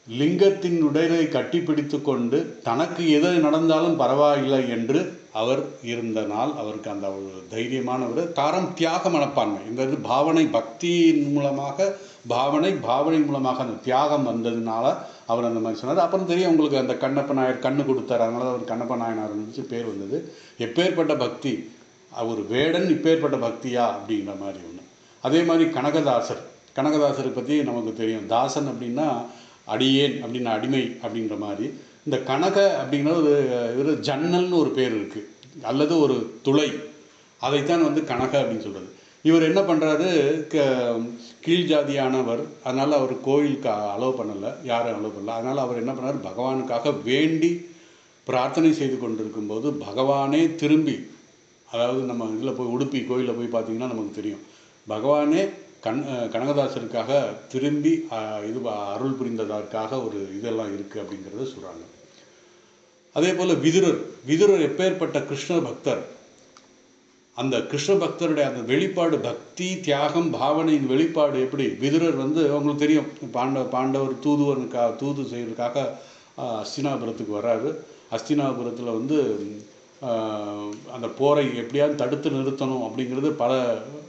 லிங்கத்தின் உடலை கட்டிப்பிடித்து கொண்டு தனக்கு எது நடந்தாலும் பரவாயில்லை என்று அவர் இருந்த நாள். அவருக்கு அந்த ஒரு தைரியமான ஒரு காரம் தியாக மனப்பான்மை. இந்த இது பாவனை, பக்தியின் மூலமாக பாவனை மூலமாக அந்த தியாகம் வந்ததுனால அவர் அந்த மாதிரி சொன்னார். அப்புறம் தெரியும் உங்களுக்கு, அந்த கண்ணப்ப நாயர் கண்ணு கொடுத்தார், அதனால அவர் கண்ணப்ப நாயனார் இருந்துச்சு பேர் வந்தது. எப்பேற்பட்ட பக்தி, அவர் வேடன் இப்பேற்பட்ட பக்தியா அப்படிங்கிற மாதிரி ஒன்று. அதே மாதிரி கனகதாசரை பற்றி நமக்கு தெரியும். தாசன் அப்படின்னா அடியேன் அப்படின்னா அடிமை அப்படின்ற மாதிரி. இந்த கனக அப்படிங்கிறது ஒரு ஜன்னல்னு ஒரு பேர் இருக்குது, அல்லது ஒரு துளை, அதைத்தான் வந்து கனக அப்படின்னு சொல்கிறது. இவர் என்ன பண்ணுறாரு, கீழ் ஜாதியானவர், அதனால் அவர் கோயிலுக்கு அலோவ் பண்ணலை, யாரும் அலோவ் பண்ணல. அதனால் அவர் என்ன பண்ணார், பகவானுக்காக வேண்டி பிரார்த்தனை செய்து கொண்டிருக்கும்போது பகவானே திரும்பி, அதாவது நம்ம இதில் போய் உடுப்பி கோயிலில் போய் பார்த்திங்கன்னா நமக்கு தெரியும், பகவானே கனகதாசருக்காக திரும்பி இது அருள் புரிந்ததற்காக ஒரு இதெல்லாம் இருக்குது அப்படிங்கிறத சொல்கிறாங்க. அதே போல் விதுரர் எப்பேற்பட்ட கிருஷ்ண பக்தர். அந்த கிருஷ்ண பக்தருடைய அந்த வெளிப்பாடு, பக்தி தியாகம் பாவனையின் வெளிப்பாடு எப்படி. விதுரர் வந்து அவங்களுக்கு தெரியும், பாண்டவர் தூது செய்வதற்காக அஸ்தினாபுரத்துக்கு வர்றாரு. அஸ்தினாபுரத்தில் வந்து அந்த போரை எப்படியாவது தடுத்து நிறுத்தணும் அப்படிங்கிறது பல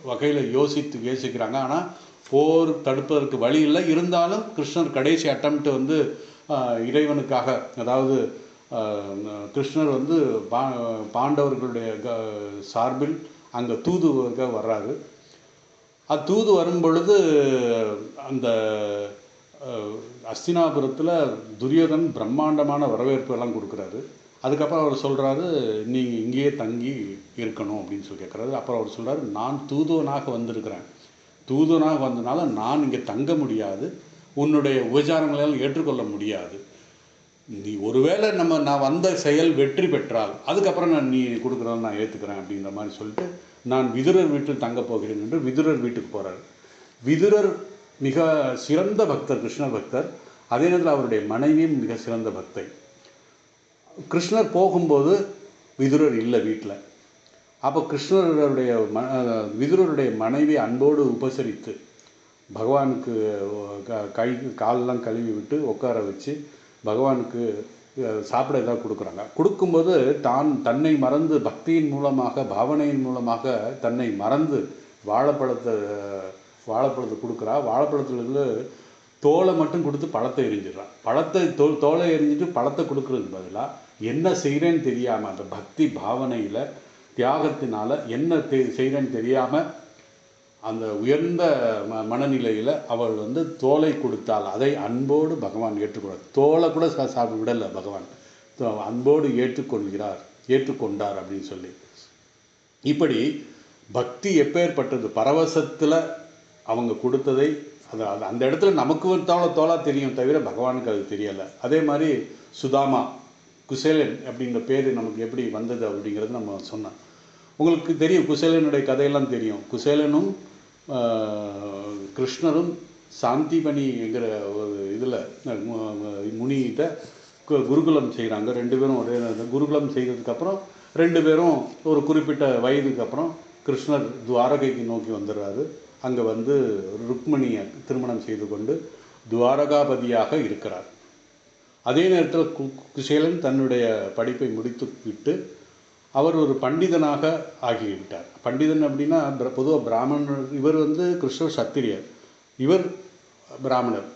வகையில் யோசிக்கிறாங்க. ஆனால் போர் தடுப்பதற்கு வழி இல்லை. இருந்தாலும் கிருஷ்ணர் கடைசி அட்டம்ப்ட் வந்து இறைவனுக்காக, அதாவது கிருஷ்ணர் வந்து பாண்டவர்களுடைய சார்பில் அங்கே தூதுவாக வர்றாரு. தூது வரும் பொழுது அந்த அஸ்தினாபுரத்தில் துரியோதன் பிரம்மாண்டமான வரவேற்பு எல்லாம் கொடுக்குறாரு. அதுக்கப்புறம் அவர் சொல்கிறாரு, நீங்கள் இங்கேயே தங்கி இருக்கணும் அப்படின்னு சொல்லி கேட்குறாரு. அப்புறம் அவர் சொல்கிறாரு, நான் தூதுவனாக வந்திருக்கிறேன், தூதுவனாக வந்தனால நான் இங்கே தங்க முடியாது, உன்னுடைய உபச்சாரங்களெல்லாம் ஏற்றுக்கொள்ள முடியாது. நீ ஒருவேளை நான் வந்த செயல் வெற்றி பெற்றால் அதுக்கப்புறம் நீ கொடுக்குறத நான் ஏற்றுக்கிறேன் அப்படிங்கிற மாதிரி சொல்லிட்டு, நான் விதுரர் வீட்டில் தங்க போகிறேன் என்று விதுரர் வீட்டுக்கு போகிறார். விதுரர் மிக சிறந்த பக்தர், கிருஷ்ண பக்தர். அதே நேரத்தில் அவருடைய மனைவியும் மிக சிறந்த பக்தை. கிருஷ்ணர் போகும்போது விதுரர் இல்லை வீட்டில். அப்போ விதுரருடைய மனைவி அன்போடு உபசரித்து பகவானுக்கு காலெல்லாம் கழுவி விட்டு உட்கார வச்சு பகவானுக்கு சாப்பிட ஏதாவது கொடுக்குறாங்க. கொடுக்கும்போது தன்னை மறந்து, பக்தியின் மூலமாக பாவனையின் மூலமாக தன்னை மறந்து வாழைப்பழத்தை கொடுக்குறா. வாழைப்பழத்துலேருந்து தோலை மட்டும் கொடுத்து பழத்தை எரிஞ்சிடறான். தோலை எரிஞ்சிட்டு பழத்தை கொடுக்குறதுக்கு பதிலாக என்ன செய்கிறேன்னு தெரியாமல், அந்த பக்தி பாவனையில் தியாகத்தினால என்ன செய்கிறேன்னு தெரியாமல் அந்த உயர்ந்த மனநிலையில் அவள் வந்து தோலை கொடுத்தால் அதை அன்போடு பகவான் ஏற்றுக்கொள்ளார். தோலை கூட சாப்பிட விடலை பகவான், அன்போடு ஏற்றுக்கொண்டார் அப்படின்னு சொல்லி. இப்படி பக்தி எப்பேற்பட்டது, பரவசத்தில் அவங்க கொடுத்ததை அது அந்த இடத்துல நமக்கு தோலா தெரியும் தவிர பகவானுக்கு அது தெரியலை. அதே மாதிரி சுதாமா, குசேலன் அப்படின்ற பேர் நமக்கு எப்படி வந்தது அப்படிங்கிறது நம்ம சொன்னோம். உங்களுக்கு தெரியும், குசேலனுடைய கதையெல்லாம் தெரியும். குசேலனும் கிருஷ்ணரும் சாந்திபனிங்கிற ஒரு இதில் முனிகிட்ட குருகுலம் செய்கிறாங்க. 2 பேரும் ஒரே குருகுலம் செய்ததுக்கப்புறம் 2 பேரும் ஒரு குறிப்பிட்ட வயதுக்கு அப்புறம் கிருஷ்ணர் துவாரகைக்கு நோக்கி வந்துடுறாரு. அங்கே வந்து ருக்மணியை திருமணம் செய்து கொண்டு துவாரகாபதியாக இருக்கிறார். அதே நேரத்தில் குசேலன் தன்னுடைய படிப்பை முடித்து விட்டு அவர் ஒரு பண்டிதனாக ஆகிவிட்டார். பண்டிதன் அப்படின்னா பொதுவாக பிராமணர். இவர் வந்து கிருஷ்ணர் சத்திரியர், இவர் பிராமணர்.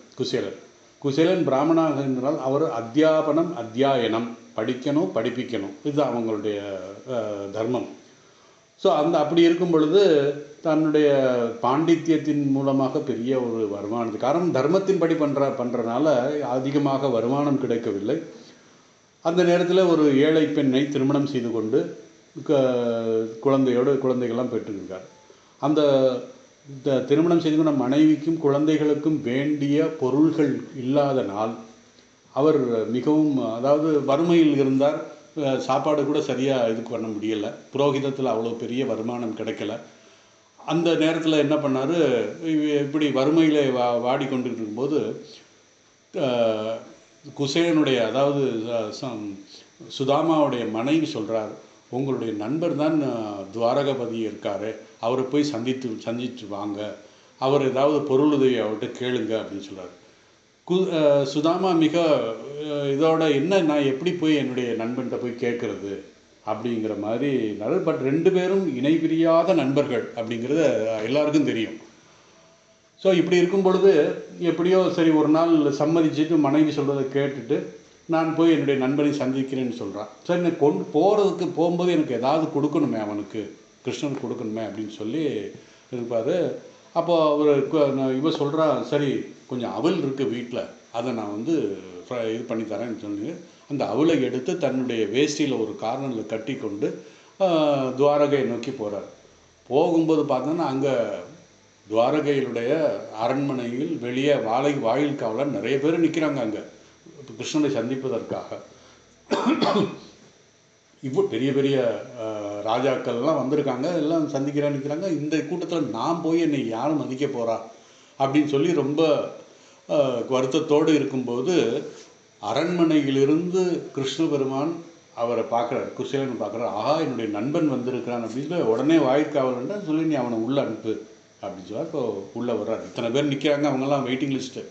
குசேலன் பிராமணாக இருந்தால் அவர் அத்தியாயனம் படிப்பிக்கணும், இதுதான் அவங்களுடைய தர்மம். ஸோ அப்படி இருக்கும் பொழுது தன்னுடைய பாண்டித்யத்தின் மூலமாக பெரிய ஒரு வருமானத்து காரணம் தர்மத்தின்படி பண்ணுறனால அதிகமாக வருமானம் கிடைக்கவில்லை. அந்த நேரத்தில் ஒரு ஏழை பெண்ணை திருமணம் செய்து கொண்டு குழந்தைகள்லாம் பெற்றிருக்கார். அந்த திருமணம் செய்து கொண்ட மனைவிக்கும் குழந்தைகளுக்கும் வேண்டிய பொருள்கள் இல்லாதனால் அவர் மிகவும், அதாவது வறுமையில் இருந்தார். சாப்பாடு கூட சரியாக இதுக்கு பண்ண முடியலை. புரோகிதத்தில் அவ்வளோ பெரிய வருமானம் கிடைக்கல. அந்த நேரத்தில் என்ன பண்ணார், இப்படி வறுமையில் வாடிக்கொண்டு இருக்கும்போது குசேலனுடைய, அதாவது சுதாமாவுடைய மனைவி சொல்கிறார், உங்களுடைய நண்பர் தான் துவாரகபதி இருக்கார், அவரை போய் சந்தித்து வாங்க, அவர் ஏதாவது பொருள் உதவி அவர்கிட்ட கேளுங்க அப்படின்னு சொல்கிறார். சுதாமா மிக இதோட என்ன நான் எப்படி போய் என்னுடைய நண்பன்கிட்ட போய் கேட்குறது அப்படிங்கிற மாதிரி பட் ரெண்டு பேரும் இணை பிரியாத நண்பர்கள் அப்படிங்கிறது எல்லாருக்கும் தெரியும். ஸோ இப்படி இருக்கும் பொழுது எப்படியோ சரி ஒரு நாள் சம்மதிச்சுட்டு மனைவி சொல்கிறத கேட்டுட்டு நான் போய் என்னுடைய நண்பனை சந்திக்கிறேன்னு சொல்கிறான். சரி நான் கொண்டு போகும்போது எனக்கு ஏதாவது கொடுக்கணுமே, அவனுக்கு கிருஷ்ணனுக்கு கொடுக்கணுமே அப்படின்னு சொல்லி இருப்பார். அப்போது அவர் இவ சொல்கிறா, சரி கொஞ்சம் அவல் இருக்குது வீட்டில், அதை நான் வந்து இது பண்ணி தரேன்னு சொல்லி அந்த அவலை எடுத்து தன்னுடைய வேஷ்டியில் ஒரு கார்னரில் கட்டி கொண்டு துவாரகையை நோக்கி போகிறார். போகும்போது பார்த்தோன்னா அங்கே துவாரகையினுடைய அரண்மனையில் வெளியே வாயில் காவலர் நிறைய பேர் நிற்கிறாங்க அங்கே கிருஷ்ணனை சந்திப்பதற்காக. இப்போ பெரிய பெரிய ராஜாக்கள்லாம் வந்திருக்காங்க, எல்லாம் நிற்கிறாங்க. இந்த கூட்டத்தில் நான் போய் என்னை யாரும் மதிக்க போகிறா அப்படின்னு சொல்லி ரொம்ப வருத்தத்தோடு இருக்கும்போது அரண்மனையிலிருந்து கிருஷ்ண பெருமான் அவரை பார்க்குறாரு, குசேலன் பார்க்குறாரு. ஆஹா என்னுடைய நண்பன் வந்திருக்கிறான் அப்படின்னு சொல்லி உடனே வாயிற்காவலன்டா சொல்லி நீ அவனை உள்ளே அனுப்பு அப்படின்னு சொல்லி இப்போ உள்ளே வர்றார். இத்தனை பேர் நிற்கிறாங்க, அவங்கெல்லாம் வெயிட்டிங் லிஸ்ட்டு.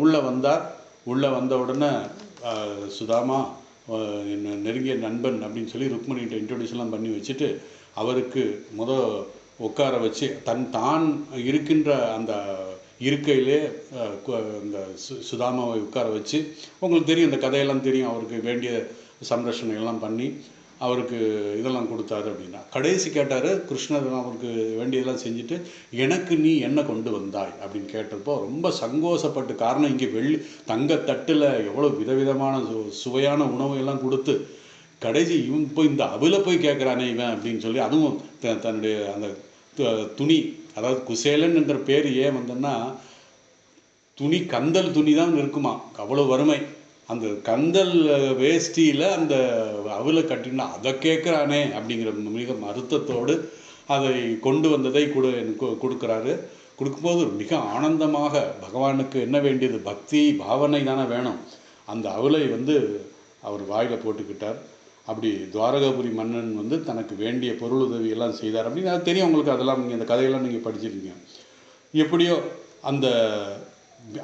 உள்ளே வந்தார். உள்ளே வந்த உடனே சுதாமா நெருங்கிய நண்பன் அப்படின்னு சொல்லி ருக்மணிகிட்ட இன்ட்ரடியூஸ்லாம் பண்ணி வச்சுட்டு அவருக்கு உட்கார வச்சு தான் இருக்கின்ற அந்த இருக்கையிலே இந்த சுதாமாவை உட்கார வச்சு, உங்களுக்கு தெரியும் இந்த கதையெல்லாம் தெரியும், அவருக்கு வேண்டிய சம்ரட்சணை எல்லாம் பண்ணி அவருக்கு இதெல்லாம் கொடுத்தாரு அப்படின்னா. கடைசி கேட்டார் கிருஷ்ணர், அவருக்கு வேண்டியதெல்லாம் செஞ்சுட்டு எனக்கு நீ என்ன கொண்டு வந்தாய் அப்படின்னு கேட்டப்போ ரொம்ப சங்கோஷப்பட்டு, காரணம் இங்கே தங்கத்தட்டில் எவ்வளோ விதவிதமான சுவையான உணவையெல்லாம் கொடுத்து கடைசி இவன் போய் இந்த அவில போய் கேட்குறானே இவன் அப்படின்னு சொல்லி, அதுவும் தன்னுடைய அந்த துணி, அதாவது குசேலன் என்ற பேர் ஏன் வந்தன்னா துணி கந்தல் துணி தான் இருக்குமா, அவ்வளோ வறுமை. அந்த கந்தல் வேஷ்டியில் அந்த அவலை கட்டினா அதை கேட்குறானே அப்படிங்கிற மிக வருத்தத்தோடு அதை கொண்டு வந்ததை கொடுக்குறாரு. கொடுக்கும்போது மிக ஆனந்தமாக பகவானுக்கு என்ன வேண்டியது, பக்தி பாவனை தானே வேணும். அந்த அவலை வந்து அவர் வாயில் போட்டுக்கிட்டார். அப்படி துவாரகாபுரி மன்னன் வந்து தனக்கு வேண்டிய பொருள் உதவி எல்லாம் செய்தார் அப்படின்னு அது தெரியும் உங்களுக்கு. அதெல்லாம் நீங்கள் அந்த கதையெல்லாம் நீங்கள் படிச்சிருக்கீங்க. எப்படியோ அந்த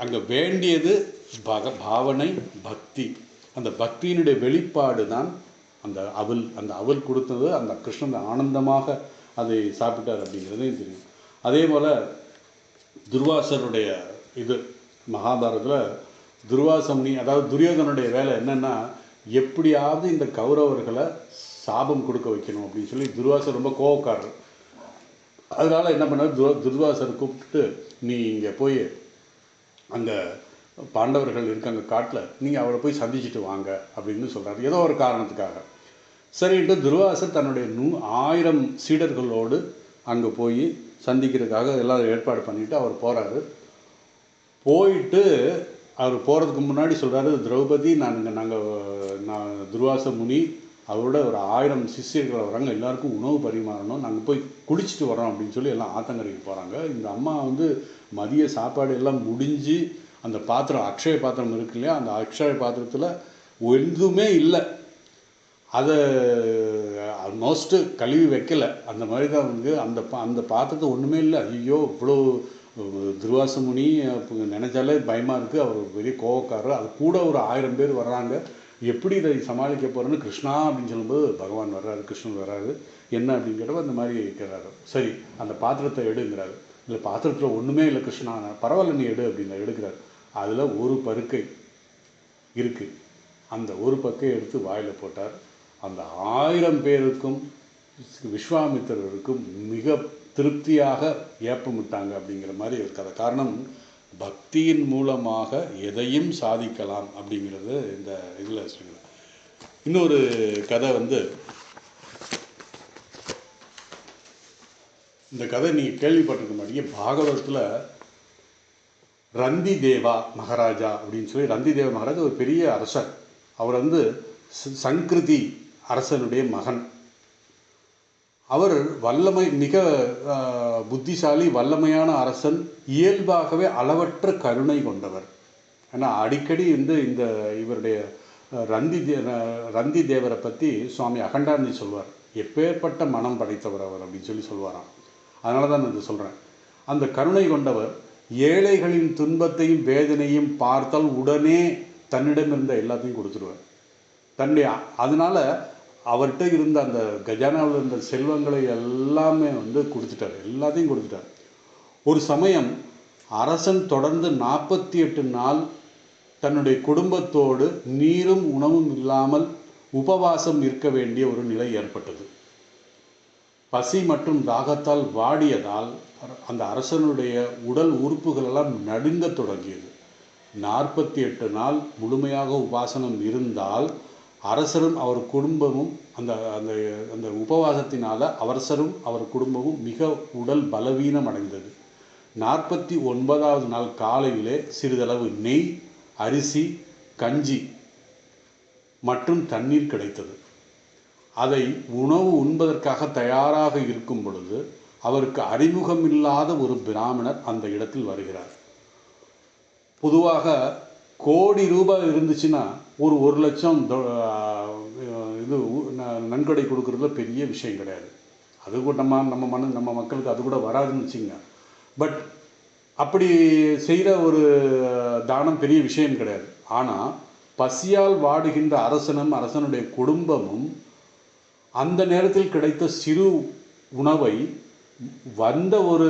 அங்கே வேண்டியது பாவனை, பக்தி. அந்த பக்தியினுடைய வெளிப்பாடு தான் அந்த அவல் கொடுத்தது. அந்த கிருஷ்ணன் ஆனந்தமாக அதை சாப்பிட்டார் அப்படிங்கிறதையும் தெரியும். அதே போல் துர்வாசருடைய இது மகாபாரதத்தில் துர்வாசமுனி, அதாவது துரியோதனுடைய வேலை என்னென்னா எப்படியாவது இந்த கௌரவர்களை சாபம் கொடுக்க வைக்கணும் அப்படின்னு சொல்லி துர்வாசர் ரொம்ப கோவக்காரர். அதனால் என்ன பண்ணார், துர்வாசரை கூப்பிட்டு நீ இங்கே போய் அங்கே பாண்டவர்கள் இருக்காங்க காட்டில், நீங்கள் அவரை போய் சந்திச்சுட்டு வாங்க அப்படின்னு சொல்கிறார் ஏதோ ஒரு காரணத்துக்காக. சரின்ட்டு துர்வாசர் தன்னுடைய 1000 சீடர்களோடு அங்கே போய் சந்திக்கிறதுக்காக எல்லாம் ஏற்பாடு பண்ணிவிட்டு அவர் போகிறாரு. போயிட்டு அவர் போகிறதுக்கு முன்னாடி சொல்கிறாரு, திரௌபதி நான் துர்வாச முனி அவரோட ஒரு 1000 சிஷ்யர்கள் வராங்க, எல்லாருக்கும் உணவு பரிமாறணும், நாங்கள் போய் குளிச்சுட்டு வரோம் அப்படின்னு சொல்லி எல்லாம் ஆத்தங்கரைக்கு போகிறாங்க. இந்த அம்மா வந்து மதிய சாப்பாடு எல்லாம் முடிஞ்சு அந்த பாத்திரம், அக்ஷய பாத்திரம் இருக்கு இல்லையா, அந்த அக்ஷய பாத்திரத்தில் எதுவுமே இல்லை, அதை ஆல்மோஸ்ட்டு கழுவி வைக்கலை, அந்த மாதிரி தான் வந்து அந்த பாத்திரத்தை ஒன்றுமே இல்லை. ஐயோ இவ்வளோ துர்வாச முனி நினைச்சாலே பயமாக இருக்குது, அவர் பெரிய கோவக்காரர், அது கூட ஒரு 1000 பேர் வர்றாங்க, எப்படி இதை சமாளிக்க போகிறேன்னு கிருஷ்ணா அப்படின்னு சொல்லும்போது பகவான் வர்றாரு, கிருஷ்ணன் வர்றாரு. என்ன அப்படின்னு கேட்டப்போ அந்த மாதிரி இருக்கிறாரு. சரி அந்த பாத்திரத்தை எடுங்கிறாரு. இல்லை பாத்திரத்தில் ஒன்றுமே இல்லை கிருஷ்ணா, பரவாயில்ல நீ எடு அப்படின்னு எடுக்கிறார். அதில் ஒரு பருக்கை இருக்குது, அந்த ஒரு பக்கை எடுத்து வாயில் போட்டார். அந்த 1000 பேருக்கும் விஸ்வாமித்திரருக்கும் மிக திருப்தியாக ஏப்பமிட்டாங்க அப்படிங்கிற மாதிரி ஒரு கதை. காரணம் பக்தியின் மூலமாக எதையும் சாதிக்கலாம் அப்படிங்கிறது இந்த இதில் சொல்லுங்கள். இன்னொரு கதை வந்து, இந்த கதை நீங்கள் கேள்விப்பட்டிருக்க மாட்டீங்க. பாகவதத்தில் ரந்தி தேவா மகாராஜா அப்படின்னு சொல்லி, ரந்தி தேவ மகாராஜா ஒரு பெரிய அரசர். அவர் வந்து சங்கிருதி அரசனுடைய மகன். அவர் வல்லமை, மிக புத்திசாலி, வல்லமையான அரசன், இயல்பாகவே அளவற்ற கருணை கொண்டவர். ஏன்னா அடிக்கடி வந்து இந்த இவருடைய ரந்தி தேவரை பற்றி சுவாமி அகண்டானந்தி சொல்வார், எப்பேற்பட்ட மனம் படைத்தவர் அவர் அப்படின்னு சொல்லி சொல்வாராம். அதனால தான் நான் இதை சொல்கிறேன். அந்த கருணை கொண்டவர் ஏழைகளின் துன்பத்தையும் வேதனையும் பார்த்தால் உடனே தன்னிடம் இருந்த எல்லாத்தையும் கொடுத்துருவார். தன்னுடைய அதனால அவர்கிட்ட இருந்த அந்த கஜானாவில் இருந்த செல்வங்களை எல்லாமே கொடுத்துட்டார், எல்லாத்தையும் கொடுத்துட்டார். ஒரு சமயம் அரசன் தொடர்ந்து 48 நாள் தன்னுடைய குடும்பத்தோடு நீரும் உணவும் இல்லாமல் உபவாசம் இருக்க வேண்டிய ஒரு நிலை ஏற்பட்டது. பசி மற்றும் தாகத்தால் வாடியதால் அந்த அரசனுடைய உடல் உறுப்புகள் எல்லாம் நடுங்க தொடங்கியது. 48 நாள் முழுமையாக உபாசனம் இருந்தால் அரசரும் அவர் குடும்பமும் அந்த அந்த அந்த உபவாசத்தினால அரசரும் அவர் குடும்பமும் மிக உடல் பலவீனம் அடைந்தது. 49வது நாள் காலையிலே சிறிதளவு நெய், அரிசி, கஞ்சி மற்றும் தண்ணீர் கிடைத்தது. அதை உணவு உண்பதற்காக தயாராக இருக்கும் பொழுது அவருக்கு அறிமுகமில்லாத ஒரு பிராமணர் அந்த இடத்தில் வருகிறார். பொதுவாக கோடி ரூபாய் இருந்துச்சுன்னா ஒரு 1,00,000 இது நன்கொடை கொடுக்கறதுல பெரிய விஷயம் கிடையாது. அது கூட நம்ம மக்களுக்கு அது கூட வராதுன்னு வச்சுங்க. பட் அப்படி செய்கிற ஒரு தானம் பெரிய விஷயம் கிடையாது. ஆனால் பசியால் வாடுகின்ற அரசனும் அரசனுடைய குடும்பமும் அந்த நேரத்தில் கிடைத்த சிறு உணவை வந்த ஒரு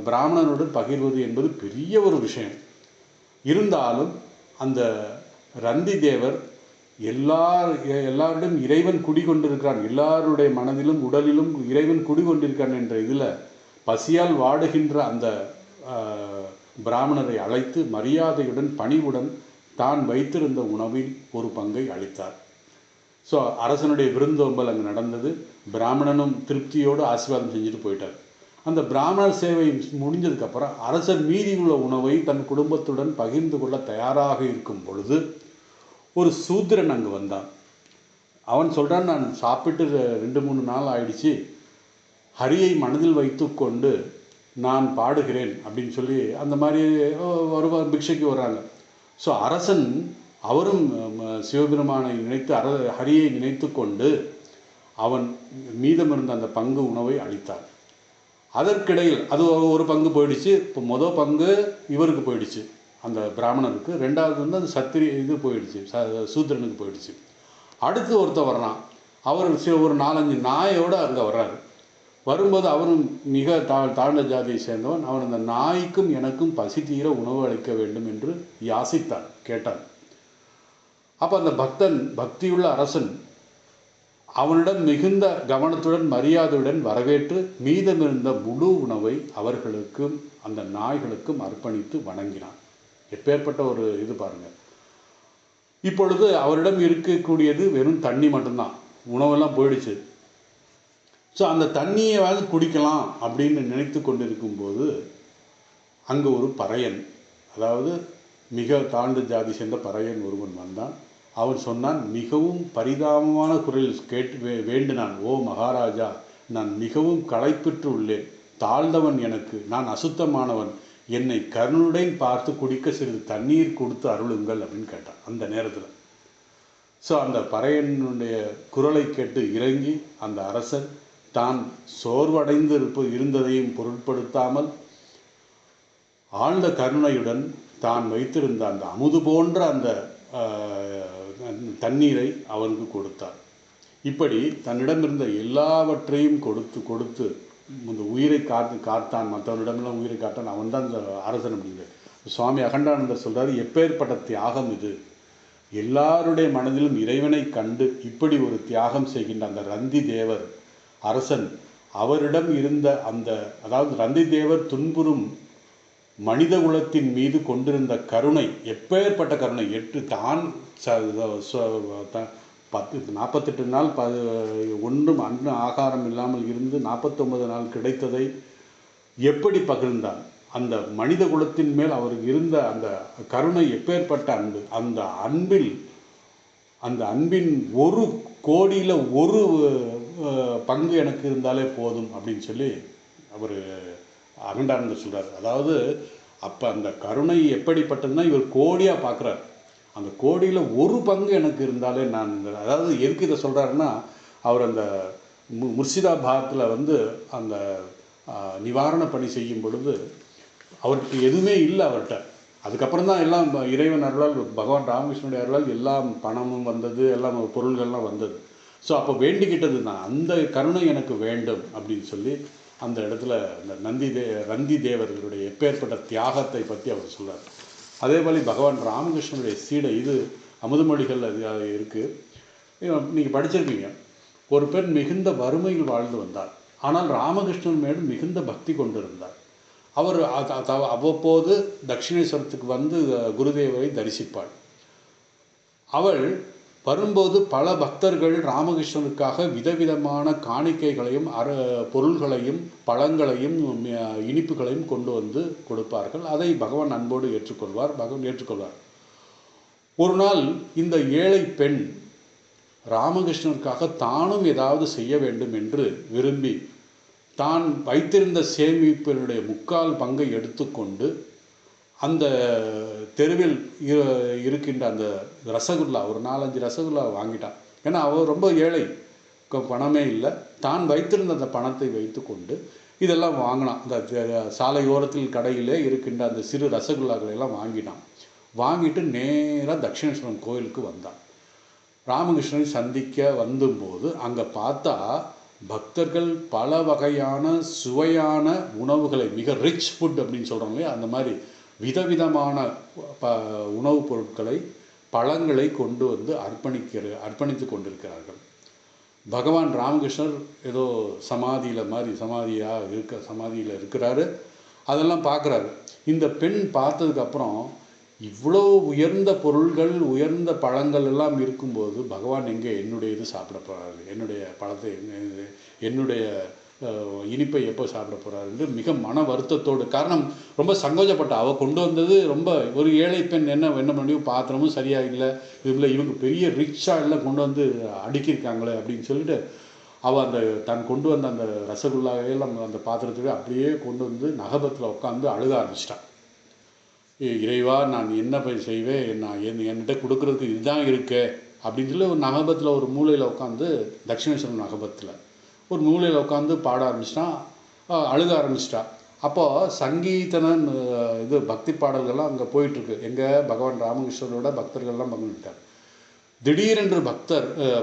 பிராமணனுடன் பகிர்வது என்பது பெரிய ஒரு விஷயம். இருந்தாலும் அந்த ரந்தி தேவர் எல்லாருடையும் இறைவன் குடிகொண்டிருக்கிறான், எல்லாருடைய மனதிலும் உடலிலும் இறைவன் குடிகொண்டிருக்கான் என்ற இதில் பசியால் வாடுகின்ற அந்த பிராமணரை அழைத்து மரியாதையுடன் பணிவுடன் தான் வைத்திருந்த உணவில் ஒரு பங்கை அளித்தார். ஸோ அரசனுடைய விருந்தோம்பல் அங்கே நடந்தது. பிராமணனும் திருப்தியோடு ஆசீர்வாதம் செஞ்சுட்டு போயிட்டார். அந்த பிராமணர் சேவை முடிஞ்சதுக்கப்புறம் அரசர் மீதி உள்ள உணவை தன் குடும்பத்துடன் பகிர்ந்து கொள்ள தயாராக இருக்கும் பொழுது ஒரு சூத்திரன் அங்கே வந்தான். அவன் சொல்கிறான், நான் சாப்பிட்டு 2-3 நாள் ஆயிடுச்சு, ஹரியை மனதில் வைத்து கொண்டு நான் பாடுகிறேன் அப்படின்னு சொல்லி அந்த மாதிரி ஒரு பிக்ஷைக்கு வர்றாங்க. ஸோ அரசன் அவரும் சிவபெருமானை நினைத்து ஹரியை நினைத்து கொண்டு அவன் மீதமிருந்த அந்த பங்கு உணவை அளித்தார். அதற்கிடையில் அது ஒரு பங்கு போயிடுச்சு. இப்போ மொதல் பங்கு இவருக்கு போயிடுச்சு, அந்த பிராமணருக்கு. ரெண்டாவது அந்த சத்திரி இது போயிடுச்சு, சூத்திரனுக்கு போயிடுச்சு. அடுத்து ஒருத்தர் வர்றான். அவர் ஒரு 4-5 நாயோடு அங்கே வர்றாரு. வரும்போது அவரும் மிக தாழ்ந்த ஜாதியை சேர்ந்தவன். அவன் அந்த நாய்க்கும் எனக்கும் பசி தீர உணவு அளிக்க வேண்டும் என்று யாசித்தான், கேட்டான். அப்போ அந்த பக்தியுள்ள அரசன் அவனிடம் மிகுந்த கவனத்துடன் மரியாதையுடன் வரவேற்று மீதமிருந்த முழு உணவை அவர்களுக்கும் அந்த நாய்களுக்கும் அர்ப்பணித்து வணங்கினான். எப்பேற்பட்ட ஒரு இது பாருங்க. இப்பொழுது அவரிடம் இருக்கக்கூடியது வெறும் தண்ணி மட்டும்தான், உணவெல்லாம் போயிடுச்சு. ஸோ அந்த தண்ணியையாவது குடிக்கலாம் அப்படின்னு நினைத்து கொண்டிருக்கும் போது அங்கே ஒரு பறையன், அதாவது மிக தாழ்ந்த ஜாதி சேர்ந்த பறையன் ஒருவன் வந்தான். அவன் சொன்னான், மிகவும் பரிதாபமான குரலில் வேண்டினான், ஓ மகாராஜா, நான் மிகவும் களைப்புற்று உள்ளேன், தாழ்ந்தவன் எனக்கு, நான் அசுத்தமானவன், என்னை கருணுடன் பார்த்து குடிக்க சிறிது தண்ணீர் கொடுத்து அருளுங்கள் அப்படின்னு கேட்டான் அந்த நேரத்தில். ஸோ அந்த பறையனுடைய குரலை கேட்டு இறங்கி அந்த அரசன் தான் சோர்வடைந்து இருந்ததையும் பொருட்படுத்தாமல் ஆழ்ந்த கருணையுடன் தான் வைத்திருந்த அந்த அமுது போன்ற அந்த தண்ணீரை அவனுக்கு கொடுத்தார். இப்படி தன்னிடமிருந்த எல்லாவற்றையும் கொடுத்து இந்த உயிரை காத்தான், மற்றவனிடமெல்லாம் உயிரை காத்தான். அவன் தான் இந்த அரசன் அப்படிங்கிற சுவாமி அகண்டானந்தர் சொல்கிறார், எப்பேற்பட்ட தியாகம் இது! எல்லாருடைய மனதிலும் இறைவனை கண்டு இப்படி ஒரு தியாகம் செய்கின்ற அந்த ரந்தி தேவர் அரசன், அவரிடம் இருந்த அந்த, அதாவது ரந்தி தேவர் துன்புறும் மனித குலத்தின் மீது கொண்டிருந்த கருணை, எப்பேற்பட்ட கருணை! 48 நாள் ஒன்றும் அன்று ஆகாரம் இல்லாமல் இருந்து 49 நாள் கிடைத்ததை எப்படி பகிர்ந்தான். அந்த மனித குலத்தின் மேல் அவருக்கு இருந்த அந்த கருணை எப்பேற்பட்ட அன்பு! அந்த அன்பின் 1 கோடியில் 1 பங்கு எனக்கு இருந்தாலே போதும் அப்படின்னு சொல்லி அவர் அகண்டானந்தர் சொல்கிறார். அதாவது அப்போ அந்த கருணை எப்படிப்பட்டதுன்னா, இவர் கோடியாக பார்க்குறார். அந்த கோடியில் 1 பங்கு எனக்கு இருந்தாலே நான், அதாவது எதுக்கு இதை சொல்கிறாருன்னா, அவர் அந்த முர்ஷிதாபாத்தில் அந்த நிவாரண பணி செய்யும் பொழுது அவருக்கு எதுவுமே இல்லை அவர்கிட்ட. அதுக்கப்புறம் தான் எல்லாம் இறைவன் அருளால், பகவான் ராமகிருஷ்ணனுடைய அருளால் எல்லாம் பணமும் வந்தது, எல்லாம் பொருள்கள்லாம் வந்தது. ஸோ அப்போ வேண்டிக்கிட்டது தான், அந்த கருணை எனக்கு வேண்டும் அப்படின்னு சொல்லி அந்த இடத்துல அந்த நந்தி தேவர்களுடைய எப்பேற்பட்ட தியாகத்தை பற்றி அவர் சொல்றார். அதே போல பகவான் ராமகிருஷ்ணனுடைய சீடை இது அமுதமொழிகள் அது இருக்குது, நீங்கள் படிச்சிருக்கீங்க. ஒரு பெண் மிகுந்த வறுமையில் வாழ்ந்து வந்தார். ஆனால் ராமகிருஷ்ணன் மேல் மிகுந்த பக்தி கொண்டிருந்தார். அவர் அவ்வப்போது தட்சிணேஸ்வரத்துக்கு வந்து குருதேவரை தரிசிப்பாள். அவள் வரும்போது பல பக்தர்கள் ராமகிருஷ்ணனுக்காக விதவிதமான காணிக்கைகளையும் பொருள்களையும் பழங்களையும் இனிப்புகளையும் கொண்டு வந்து கொடுப்பார்கள். அதை பகவான் அன்போடு ஏற்றுக்கொள்வார். ஒரு நாள் இந்த ஏழை பெண் ராமகிருஷ்ணனுக்காக தானும் ஏதாவது செய்ய வேண்டும் என்று விரும்பி தான் வைத்திருந்த சேமிப்பினுடைய 3/4 பங்கை எடுத்துக்கொண்டு அந்த தெருவில் இருக்கின்ற அந்த ரசகுல்லா, ஒரு 4-5 ரசகுல்லா வாங்கிட்டான். ஏன்னா அவள் ரொம்ப ஏழை, பணமே இல்லை. தான் வைத்திருந்த அந்த பணத்தை வைத்து கொண்டு இதெல்லாம் வாங்கினான். அந்த சாலையோரத்தில் கடையிலே இருக்கின்ற அந்த சிறு ரசகுல்லாக்களை எல்லாம் வாங்கினான். வாங்கிட்டு நேராக தட்சிணேஸ்வரம் கோயிலுக்கு வந்தான். ராமகிருஷ்ணனை சந்திக்க வந்தும்போது அங்கே பார்த்தா பக்தர்கள் பல வகையான சுவையான உணவுகளை, மிக ரிச் ஃபுட் அப்படின்னு சொல்கிறாங்க இல்லையா, அந்த மாதிரி விதவிதமான உணவுப் பொருட்களை, பழங்களை கொண்டு வந்து அர்ப்பணித்து கொண்டிருக்கிறார்கள். பகவான் ராமகிருஷ்ணர் ஏதோ சமாதியில் இருக்கிறாரு. அதெல்லாம் பார்க்குறாரு. இந்த பெண் பார்த்ததுக்கப்புறம் இவ்வளோ உயர்ந்த பொருள்கள், உயர்ந்த பழங்கள் எல்லாம் இருக்கும்போது பகவான் எங்கே என்னுடைய இது சாப்பிட போகிறாரு, என்னுடைய பழத்தை, என்னுடைய இனிப்பை எப்போ சாப்பிட போகிறாரு என்று மிக மன வருத்தத்தோடு, காரணம் ரொம்ப சங்கோஜப்பட்ட, அவள் கொண்டு வந்தது ரொம்ப ஒரு ஏழை பெண், என்ன பண்ணியும் பாத்திரமும் சரியாக இல்லை, இதில் இவங்க பெரிய ரிச்சாக எல்லாம் கொண்டு வந்து அடுக்கியிருக்காங்களே அப்படின்னு சொல்லிட்டு அவள் அந்த தான் கொண்டு வந்த அந்த ரசகுல்லாவையெல்லாம் அந்த பாத்திரத்துக்கு அப்படியே கொண்டு வந்து நகபத்தில் உட்காந்து அழுக ஆரம்பிச்சிட்டான். இறைவா, நான் என்ன போய் செய்வேன், நான் என்கிட்ட கொடுக்குறதுக்கு இதுதான் இருக்கு அப்படின்னு சொல்லி ஒரு நகபத்தில் ஒரு மூலையில் உட்காந்து, தட்சிணேஸ்வரம் நகபத்தில் ஒரு மூலையில் உட்காந்து பாட ஆரம்பிச்சிட்டான், அழுக ஆரம்பிச்சிட்டான். அப்போது சங்கீதனன் இது பக்தி பாடல்கள்லாம் அங்கே போயிட்டுருக்கு. எங்கே பகவான் ராமகிருஷ்ணரோட பக்தர்கள்லாம் பங்குட்டார். திடீரென்று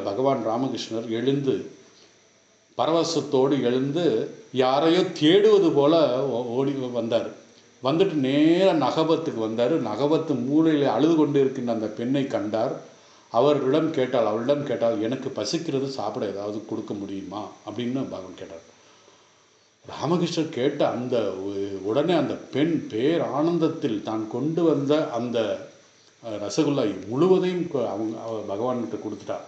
பகவான் ராமகிருஷ்ணர் எழுந்து பரவசத்தோடு எழுந்து யாரையோ தேடுவது போல ஓடி வந்தார். வந்துட்டு நேராக நகபத்துக்கு வந்தார். நகபத்து மூலையில் அழுது கொண்டு இருக்கின்ற அந்த பெண்ணை கண்டார். அவளிடம் கேட்டால் எனக்கு பசிக்கிறது, சாப்பிட ஏதாவது கொடுக்க முடியுமா அப்படின்னு பகவான் கேட்டார். ராமகிருஷ்ணர் கேட்ட அந்த உடனே அந்த பெண் பேர் ஆனந்தத்தில் தான் கொண்டு வந்த அந்த ரசகுல்லா முழுவதையும் பகவான்கிட்ட கொடுத்துட்டார்.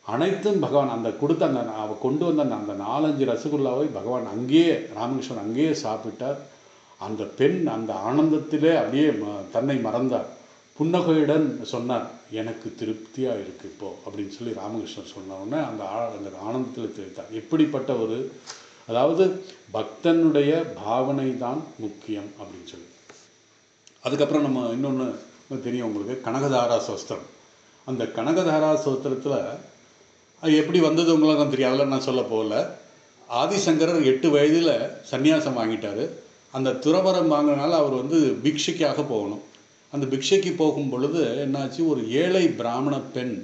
அனைத்தும் பகவான் அந்த கொடுத்த அந்த அவள் கொண்டு வந்த அந்த 4-5 ரசகுல்லாவை பகவான் அங்கேயே, ராமகிருஷ்ணன் அங்கேயே சாப்பிட்டார். அந்த பெண் அந்த ஆனந்தத்திலே அப்படியே தன்னை மறந்தார். புன்னகையுடன் சொன்னார், எனக்கு திருப்தியாக இருக்குது இப்போ அப்படின்னு சொல்லி ராமகிருஷ்ணன் சொன்ன உடனே அந்த ஆனந்தத்தில் தெரிவித்தார். எப்படிப்பட்ட ஒரு, அதாவது பக்தனுடைய பாவனை தான் முக்கியம் அப்படின்னு சொல்லி. அதுக்கப்புறம் நம்ம இன்னொன்று தெரியும் உங்களுக்கு, கனகதாரா சோஸ்திரம். அந்த கனகதாரா சோஸ்திரத்தில் அது எப்படி வந்தது உங்களுக்கு தெரியும், அதெல்லாம் நான் சொல்ல போகல. ஆதிசங்கரர் 8 வயதில் சன்னியாசம் வாங்கிட்டார். அந்த துறவரம் வாங்கினால அவர் பிக்ஷைக்காக போகணும். அந்த பிக்ஷைக்கு போகும் பொழுது என்னாச்சு, ஒரு ஏழை பிராமண பெண்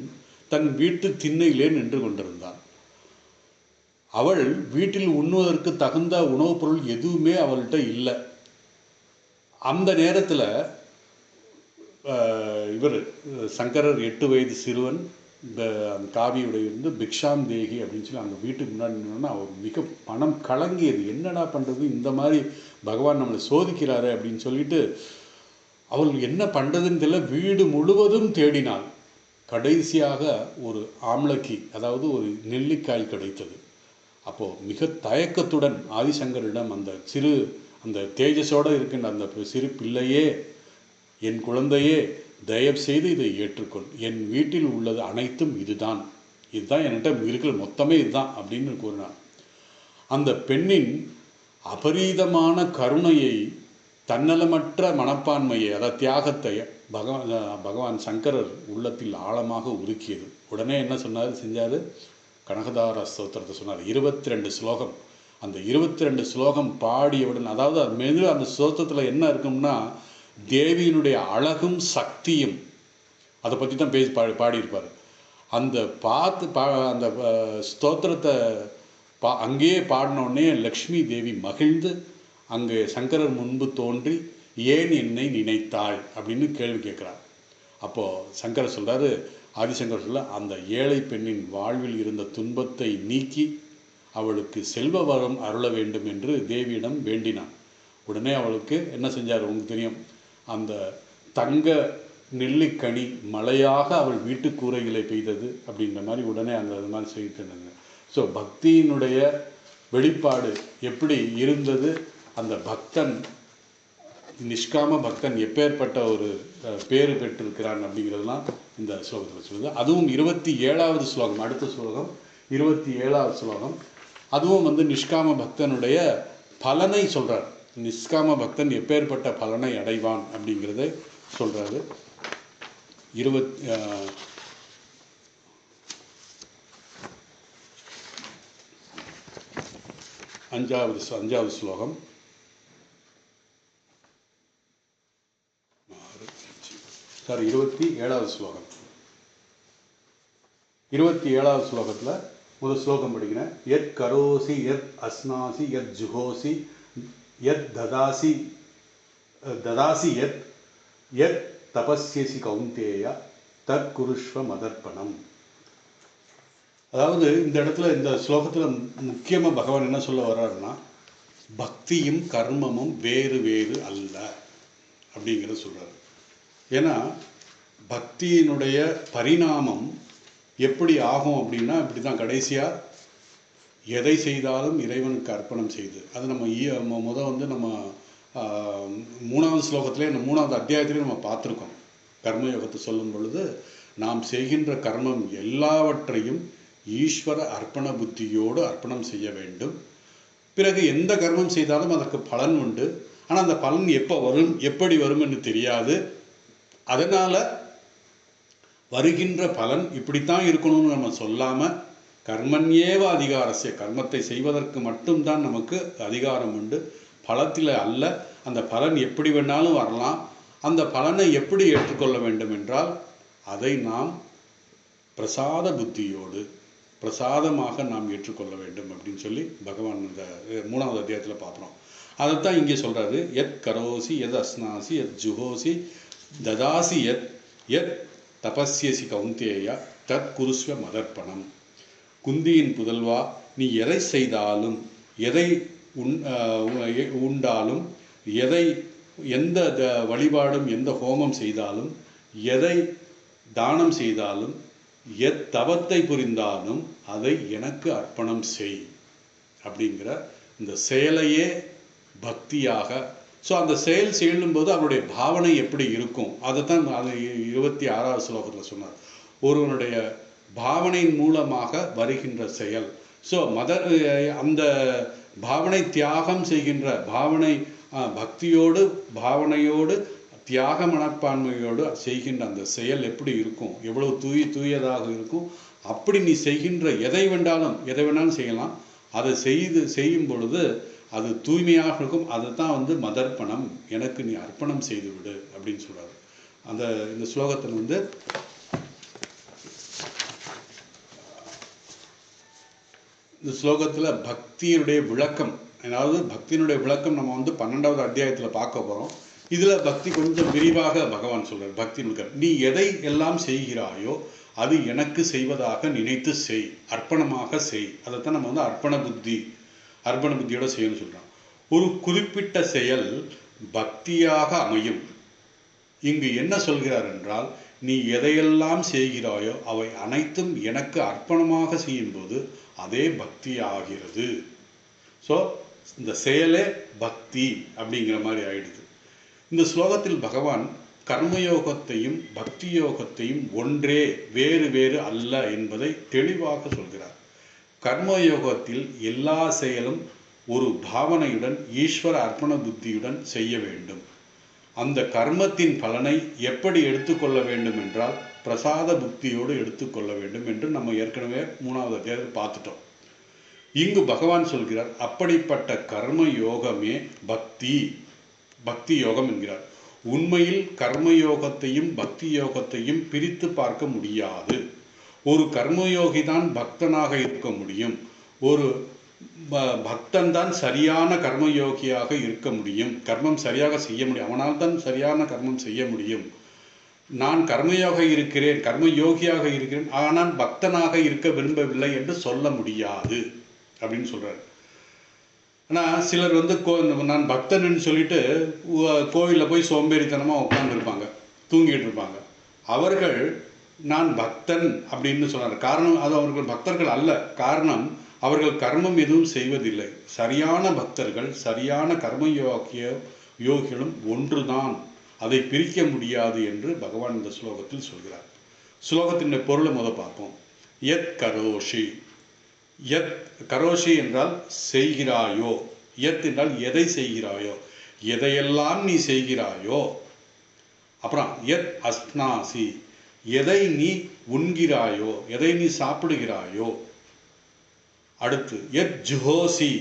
தன் வீட்டு திண்ணையிலே நின்று கொண்டிருந்தாள். அவள் வீட்டில் உண்ணுவதற்கு தகுந்த உணவுப் பொருள் எதுவுமே அவள்கிட்ட இல்லை. அந்த நேரத்தில் இவர் சங்கரர் 8 வயது சிறுவன் அந்த காவியுடைய பிக்ஷாம் தேகி அப்படின்னு சொல்லி அந்த வீட்டுக்கு முன்னாடி நின்னோன்னா அவர் மிக பணம் கலங்கியது. என்னடா பண்ணுறது, இந்த மாதிரி பகவான் நம்மளை சோதிக்கிறாரு அப்படின்னு சொல்லிட்டு அவள் என்ன பண்ணுறதுன்னு தெரியல. வீடு முழுவதும் தேடினாள். கடைசியாக ஒரு ஆம்லக்கி, அதாவது ஒரு நெல்லிக்காய் கிடைத்தது. அப்போது மிக தயக்கத்துடன் ஆதிசங்கரிடம் அந்த தேஜஸோடு இருக்கின்ற அந்த சிறு பிள்ளையே, என் குழந்தையே, தயவு செய்து இதை ஏற்றுக்கொள், என் வீட்டில் உள்ளது அனைத்தும் இதுதான் என்கிட்ட இருக்கிற மொத்தமே இதுதான் அப்படின்னு கூறினார். அந்த பெண்ணின் அபரீதமான கருணையை, தன்னலமற்ற மனப்பான்மையை, அதாவது தியாகத்தை பகவான் சங்கரர் உள்ளத்தில் ஆழமாக உருக்கியது. உடனே என்ன செஞ்சார், கனகதார ஸ்தோத்திரத்தை சொன்னார். 22 ஸ்லோகம் அந்த 22 ஸ்லோகம் பாடியவுடன், அதாவது அது மெது அந்த ஸ்லோகத்தில் என்ன இருக்கும்னா தேவியினுடைய அழகும் சக்தியும் அதை பற்றி தான் பாடியிருப்பார். அந்த அந்த ஸ்தோத்திரத்தை அங்கேயே பாடினோடனே லக்ஷ்மி தேவி மகிழ்ந்து அங்கே சங்கரர் முன்பு தோன்றி ஏன் என்னை நினைத்தாய் அப்படின்னு கேள்வி கேட்குறார். அப்போது சங்கரர் சொல்கிறாரு, ஆதிசங்கர் சொல்ல, அந்த ஏழை பெண்ணின் வாழ்வில் இருந்த துன்பத்தை நீக்கி அவளுக்கு செல்வ வரம் அருள வேண்டும் என்று தேவியிடம் வேண்டினான். உடனே அவளுக்கு என்ன செஞ்சார் உங்களுக்கு தெரியும், அந்த தங்க நெல்லிக்கனி மழையாக அவள் வீட்டு கூரைகளை பெய்தது அப்படின்ற மாதிரி உடனே அந்த இது மாதிரி செய்துட்டு இருந்தாங்க. ஸோ பக்தியினுடைய வெளிப்பாடு எப்படி இருந்தது, அந்த பக்தன் நிஷ்காம பக்தன் எப்பேற்பட்ட ஒரு பேறு பெற்றிருக்கிறான் அப்படிங்கிறதுலாம் இந்த ஸ்லோகத்தில் சொல்லுது. அதுவும் 27வது ஸ்லோகம், அடுத்த ஸ்லோகம் 27வது ஸ்லோகம், அதுவும் வந்து நிஷ்காம பக்தனுடைய பலனை சொல்கிறார். நிஷ்காம பக்தன் எப்பேற்பட்ட பலனை அடைவான் அப்படிங்கிறத சொல்கிறாரு. 5வது ஸ்லோகம். சாரி 27வது ஸ்லோகம். 27வது ஸ்லோகத்தில் முதல் ஸ்லோகம் படிக்கிறேன். யத் கரோசி யத் அஸ்னாசி யத் ஜுஹோசி யத் ததாசி யத் யத் தபஸ்யசி கௌந்தேய தத் குருஷ்வ மதர்ப்பணம். அதாவது இந்த இடத்துல இந்த ஸ்லோகத்தில் முக்கியமாக பகவான் என்ன சொல்ல வர்றாருன்னா, பக்தியும் கர்மமும் வேறு வேறு அல்ல அப்படிங்கிறத சொல்கிறார். ஏன்னா பக்தியினுடைய பரிணாமம் எப்படி ஆகும் அப்படின்னா, இப்படி தான் கடைசியாக எதை செய்தாலும் இறைவனுக்கு அர்ப்பணம் செய்து, அது நம்ம வந்து நம்ம 3வது ஸ்லோகத்திலே, இந்த 3வது அத்தியாயத்திலே நம்ம பார்த்துருக்கோம். கர்மயோகத்தை சொல்லும் பொழுது நாம் செய்கின்ற கர்மம் எல்லாவற்றையும் ஈஸ்வர அர்ப்பண புத்தியோடு அர்ப்பணம் செய்ய வேண்டும். பிறகு எந்த கர்மம் செய்தாலும் அதற்கு பலன் உண்டு. ஆனால் அந்த பலன் எப்போ வரும், எப்படி வரும் என்று தெரியாது. அதனால் வருகின்ற பலன் இப்படித்தான் இருக்கணும்னு நம்ம சொல்லாமல், கர்மண்யேவ அதிகாரஸ்ய, கர்மத்தை செய்வதற்கு மட்டும்தான் நமக்கு அதிகாரம் உண்டு, பலத்தில் அல்ல. அந்த பலன் எப்படி வேணாலும் வரலாம். அந்த பலனை எப்படி ஏற்றுக்கொள்ள வேண்டும் என்றால், அதை நாம் பிரசாத புத்தியோடு பிரசாதமாக நாம் ஏற்றுக்கொள்ள வேண்டும் அப்படின்னு சொல்லி பகவான் இந்த 3வது அத்தியாயத்தில் பார்க்குறோம். அதைத்தான் இங்கே சொல்கிறாரு. யத் கரோசி யத் அஸ்னாசி யத் ஜுஹோசி ததாசி யத் யத் தபஸ்யசி கௌந்தேய தத் குருஸ்வ மதர்ப்பணம். குந்தியின் புதல்வா, நீ எதை செய்தாலும், எதை உண்டாலும், எந்த வழிபாடும் எந்த ஹோமம் செய்தாலும், எதை தானம் செய்தாலும், தவத்தை புரிந்தாலும் அதை எனக்கு அர்ப்பணம் செய் அப்படிங்கிற இந்த செயலையே பக்தியாக. ஸோ அந்த செயல் செய்யும்போது அவருடைய பாவனை எப்படி இருக்கும் அதைத்தான் அது 26வது ஸ்லோகத்தில் சொன்னார். ஒருவனுடைய பாவனையின் மூலமாக வருகின்ற செயல். ஸோ அந்த பாவனை தியாகம் செய்கின்ற பாவனை, பக்தியோடு பாவனையோடு தியாக மனப்பான்மையோடு செய்கின்ற அந்த செயல் எப்படி இருக்கும், எவ்வளவு தூயதாக இருக்கும். அப்படி நீ செய்கின்ற எதை வேண்டாலும் செய்யலாம். அதை செய்யும் பொழுது அது தூய்மையாக இருக்கும். அதுதான் வந்து மதர்ப்பணம், எனக்கு நீ அர்ப்பணம் செய்து விடு அப்படின்னு சொல்றாரு. இந்த ஸ்லோகத்தில் வந்து இந்த ஸ்லோகத்தில் பக்தியுடைய விளக்கம், அதாவது பக்தியினுடைய விளக்கம் நம்ம வந்து 12வது அத்தியாயத்தில் பார்க்க போகிறோம். இதில் பக்தி கொஞ்சம் விரிவாக பகவான் சொல்கிறார். பக்தி நீ எதை எல்லாம் செய்கிறாயோ அது எனக்கு செய்வதாக நினைத்து செய், அர்ப்பணமாக செய். அதைத்தான் நம்ம வந்து அர்ப்பண புத்தியோட செய்யணும்னு சொல்கிறோம். ஒரு குறிப்பிட்ட செயல் பக்தியாக அமையும். இங்கு என்ன சொல்கிறார் என்றால், நீ எதையெல்லாம் செய்கிறாயோ அவை அனைத்தும் எனக்கு அர்ப்பணமாக செய்யும்போது அதே பக்தி ஆகிறது. ஸோ இந்த செயலே பக்தி அப்படிங்கிற மாதிரி ஆயிடுது. இந்த ஸ்லோகத்தில் பகவான் கர்மயோகத்தையும் பக்தி யோகத்தையும் ஒன்றே, வேறு வேறு அல்ல என்பதை தெளிவாக சொல்கிறார். கர்மயோகத்தில் எல்லா செயலும் ஒரு பாவனையுடன் ஈஸ்வர அர்ப்பண புத்தியுடன் செய்ய வேண்டும். அந்த கர்மத்தின் பலனை எப்படி எடுத்துக்கொள்ள வேண்டும் என்றால் பிரசாத புத்தியோடு எடுத்துக்கொள்ள வேண்டும் என்று நம்ம ஏற்கனவே 3வது அத்தியாயத்தில் பார்த்துட்டோம். இங்கு பகவான் சொல்கிறார் அப்படிப்பட்ட கர்ம யோகமே பக்தி, பக்தி யோகம் என்கிறார். உண்மையில் கர்மயோகத்தையும் பக்தி யோகத்தையும் பிரித்து பார்க்க முடியாது. ஒரு கர்மயோகி தான் பக்தனாக இருக்க முடியும். ஒரு பக்தன் தான் சரியான கர்மயோகியாக இருக்க முடியும். கர்மம் சரியாக செய்ய முடியும். அவனால் தான் சரியான கர்மம் செய்ய முடியும். நான் கர்மயோக இருக்கிறேன், கர்மயோகியாக இருக்கிறேன், ஆனால் பக்தனாக இருக்க விரும்பவில்லை என்று சொல்ல முடியாது அப்படின்னு சொல்றாரு. ஆனால் சிலர் வந்து நான் பக்தன்னு சொல்லிட்டு கோவிலில் போய் சோம்பேறித்தனமாக உட்காந்துருப்பாங்க, தூங்கிட்டு இருப்பாங்க. அவர்கள் நான் பக்தன் அப்படின்னு சொன்னார். காரணம் அது அவர்கள் பக்தர்கள் அல்ல. காரணம் அவர்கள் கர்மம் எதுவும் செய்வதில்லை. சரியான பக்தர்கள் சரியான யோகிகளும் ஒன்றுதான், அதை பிரிக்க முடியாது என்று பகவான் இந்த ஸ்லோகத்தில் சொல்கிறார். ஸ்லோகத்தின் பொருளை பார்ப்போம். யத் கரோஷி, யத் கரோஷி என்றால் செய்கிறாயோ, யத் என்றால் எதை செய்கிறாயோ, எதையெல்லாம் நீ செய்கிறாயோ. அப்புறம் யத் அஸ்னாசி, எதை நீ உண்கிறாயோ, எதை நீ சாப்பிடுகிறாயோ. அடுத்து யத் ஜுஹோசி,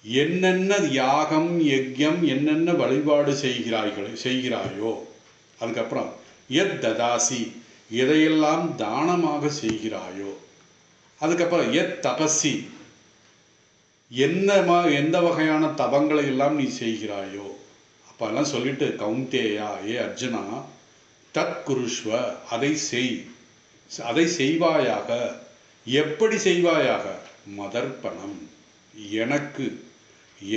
என்னென்ன யாகம் யஜ்யம் என்னென்ன வழிபாடு செய்கிறாயோ. அதுக்கப்புறம் யத் ததாசி, எதையெல்லாம் தானமாக செய்கிறாயோ. அதுக்கப்புறம் யத் தபசி, எந்த வகையான தபங்களை எல்லாம் நீ செய்கிறாயோ. அப்பெல்லாம் சொல்லிட்டு கௌந்தேயா, ஏ அர்ஜுனா, தத் குருஷ்வ, அதை செய், அதை செய்வாயாக. எப்படி செய்வாயாக? மதர்ப்பணம், எனக்கு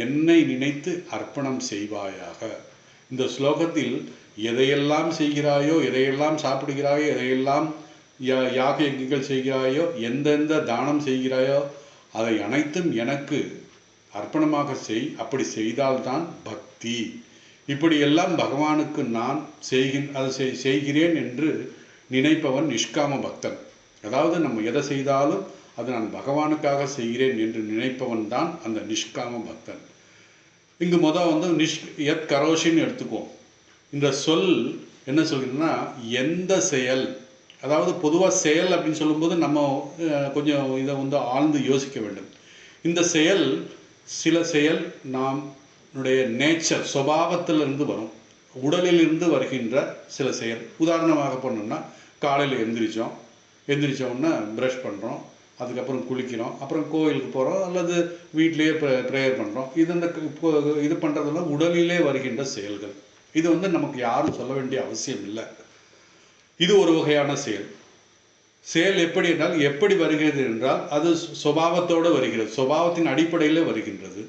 என்னை நினைத்து அர்ப்பணம் செய்வாயாக. இந்த ஸ்லோகத்தில் எதையெல்லாம் செய்கிறாயோ, எதையெல்லாம் சாப்பிடுகிறாயோ, எதையெல்லாம் யாக யஜ்ஞங்கள் செய்கிறாயோ, எந்தெந்த தானம் செய்கிறாயோ, அதை அனைத்தும் எனக்கு அர்ப்பணமாக செய். அப்படி செய்தால்தான் பக்தி. இப்படியெல்லாம் பகவானுக்கு நான் அதை செய்கிறேன் என்று நினைப்பவன் நிஷ்காம பக்தன். அதாவது நம்ம எதை செய்தாலும் அது நான் பகவானுக்காக செய்கிறேன் என்று நினைப்பவன் தான் அந்த நிஷ்காம பக்தன். இங்கு யத் கரோஷின்னு எடுத்துக்குவோம். இந்த சொல் என்ன சொல்கிறதுன்னா, எந்த செயல், அதாவது பொதுவாக செயல் அப்படின்னு சொல்லும்போது நம்ம கொஞ்சம் இதை ஆழ்ந்து யோசிக்க வேண்டும். இந்த செயல், சில செயல் நம்முடைய நேச்சர், சுபாவத்திலிருந்து வரும், உடலிலிருந்து வருகின்ற சில செயல். உதாரணமாக பண்ணோம்னா, காலையில் எந்திரிச்ச உடனே ப்ரஷ் பண்ணுறோம், அதுக்கப்புறம் குளிக்கிறோம், அப்புறம் கோயிலுக்கு போகிறோம், அல்லது வீட்டிலேயே ப்ரேயர் பண்ணுறோம். இது பண்ணுறதெல்லாம் உடலிலே வருகின்ற செயல்கள். இது நமக்கு யாரும் சொல்ல வேண்டிய அவசியம் இல்லை. இது ஒரு வகையான செயல் எப்படி என்றால், எப்படி வருகிறது என்றால் அது சுபாவத்தோடு வருகிறது, சுபாவத்தின் அடிப்படையில் வருகின்றது.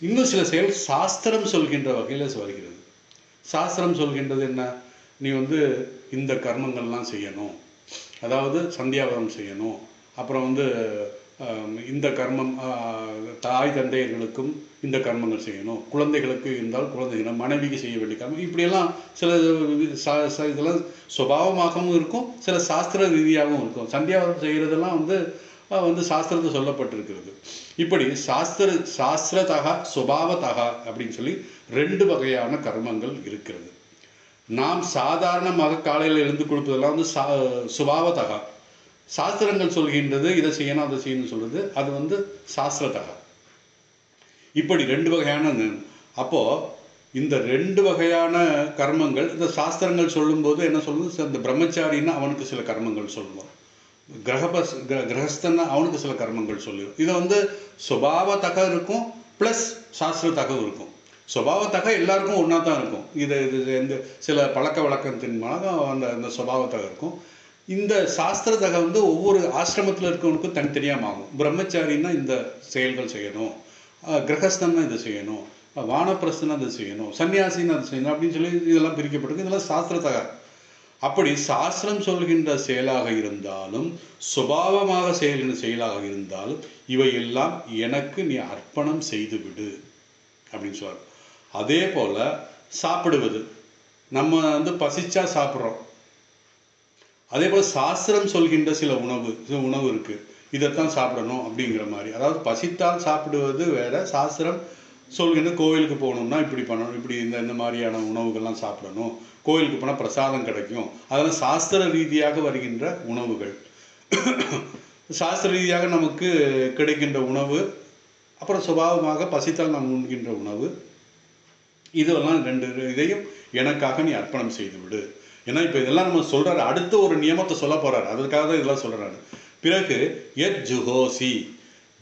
இன்னும் சில செயல் சாஸ்திரம் சொல்கின்ற வகையில் வருகிறது. சாஸ்திரம் சொல்கின்றது என்ன? நீ இந்த கர்மங்கள்லாம் செய்யணும், அதாவது சந்தியாவதம் செய்யணும், அப்புறம் இந்த கர்மம் தாய் தந்தையர்களுக்கும் இந்த கர்மங்கள் செய்யணும், குழந்தைகளுக்கு இருந்தால் குழந்தைகள், மனைவிக்கு செய்ய வேண்டிய கர்மம், இப்படியெல்லாம் சில இதெல்லாம் சுபாவமாகவும் இருக்கும், சில சாஸ்திர ரீதியாகவும் இருக்கும். சந்தியாவதம் செய்கிறதெல்லாம் சாஸ்திரத்தை சொல்லப்பட்டிருக்கிறது. இப்படி சாஸ்திரத்தக சுபாவத்தக அப்படின்னு சொல்லி 2 வகையான கர்மங்கள் இருக்கிறது. நாம் சாதாரணமாக காலையில் எழுந்து கொடுப்பதெல்லாம் சுபாவத்தக. சாஸ்திரங்கள் சொல்கின்றது இதை செய்யணும் அதை செய்யணும்னு சொல்றது, அது சாஸ்திரத்தக. இப்படி 2 வகையான. அப்போ இந்த 2 வகையான கர்மங்கள் இந்த சாஸ்திரங்கள் சொல்லும்போது என்ன சொல்லுது? இந்த பிரம்மச்சாரின்னா அவனுக்கு சில கர்மங்கள் சொல்லுவோம், கிரகஸ்தன்னா அவனுக்கு சில கர்மங்கள் சொல்லுவோம். இது சுபாவத்தக இருக்கும், ப்ளஸ் சாஸ்திரத்தக இருக்கும். சுபாவத்தக எல்லாருக்கும் ஒன்றா தான் இருக்கும். இது சில பழக்க வழக்கத்தின் மூலம் அந்த சுபாவத்தக இருக்கும். இந்த சாஸ்திரத்தக ஒவ்வொரு ஆசிரமத்தில் இருக்கவனுக்கும் தனித்தனியாக ஆகும். பிரம்மச்சாரின்னா இந்த செயல்கள் செய்யணும், கிரகஸ்தன்னா இதை செய்யணும், வானப்பிரஸ்தனா இதை செய்யணும், சன்னியாசின்னு அதை செய்யணும் அப்படின்னு சொல்லி இதெல்லாம் பிரிக்கப்பட்டிருக்கு. இதெல்லாம் சாஸ்திரத்தக. அப்படி சாஸ்திரம் சொல்கின்ற செயலாக இருந்தாலும், சுபாவமாக செய்கின்ற செயலாக இருந்தாலும், இவையெல்லாம் எனக்கு நீ அர்ப்பணம் செய்து விடு அப்படின்னு சொல்றார். அதே போல சாப்பிடுவது, நம்ம பசிச்சா சாப்பிட்றோம். அதே போல் சாஸ்திரம் சொல்கின்ற சில உணவு இருக்கு, இதைத்தான் சாப்பிடணும் அப்படிங்கிற மாதிரி. அதாவது பசித்தால் சாப்பிடுவது வேற, சாஸ்திரம் சொல்கின்ற கோவிலுக்கு போகணும்னா இப்படி பண்ணணும், இப்படி இந்த மாதிரியான உணவுகள்லாம் சாப்பிடணும், கோவிலுக்கு போனால் பிரசாதம் கிடைக்கும், அதெல்லாம் சாஸ்திர ரீதியாக வருகின்ற உணவுகள். சாஸ்திர ரீதியாக நமக்கு கிடைக்கின்ற உணவு, அப்புறம் சுபாவமாக பசித்தால் நாம் உண்கின்ற உணவு, இதெல்லாம் ரெண்டு இதையும் எனக்காக நீ அர்ப்பணம் செய்து விடு. ஏன்னா இப்போ இதெல்லாம் நம்ம சொல்கிறாரு, அடுத்த ஒரு நியமத்தை சொல்ல போகிறாரு, அதற்காக தான் இதெல்லாம் சொல்கிறாரு. பிறகு எத் ஜுஹோசி,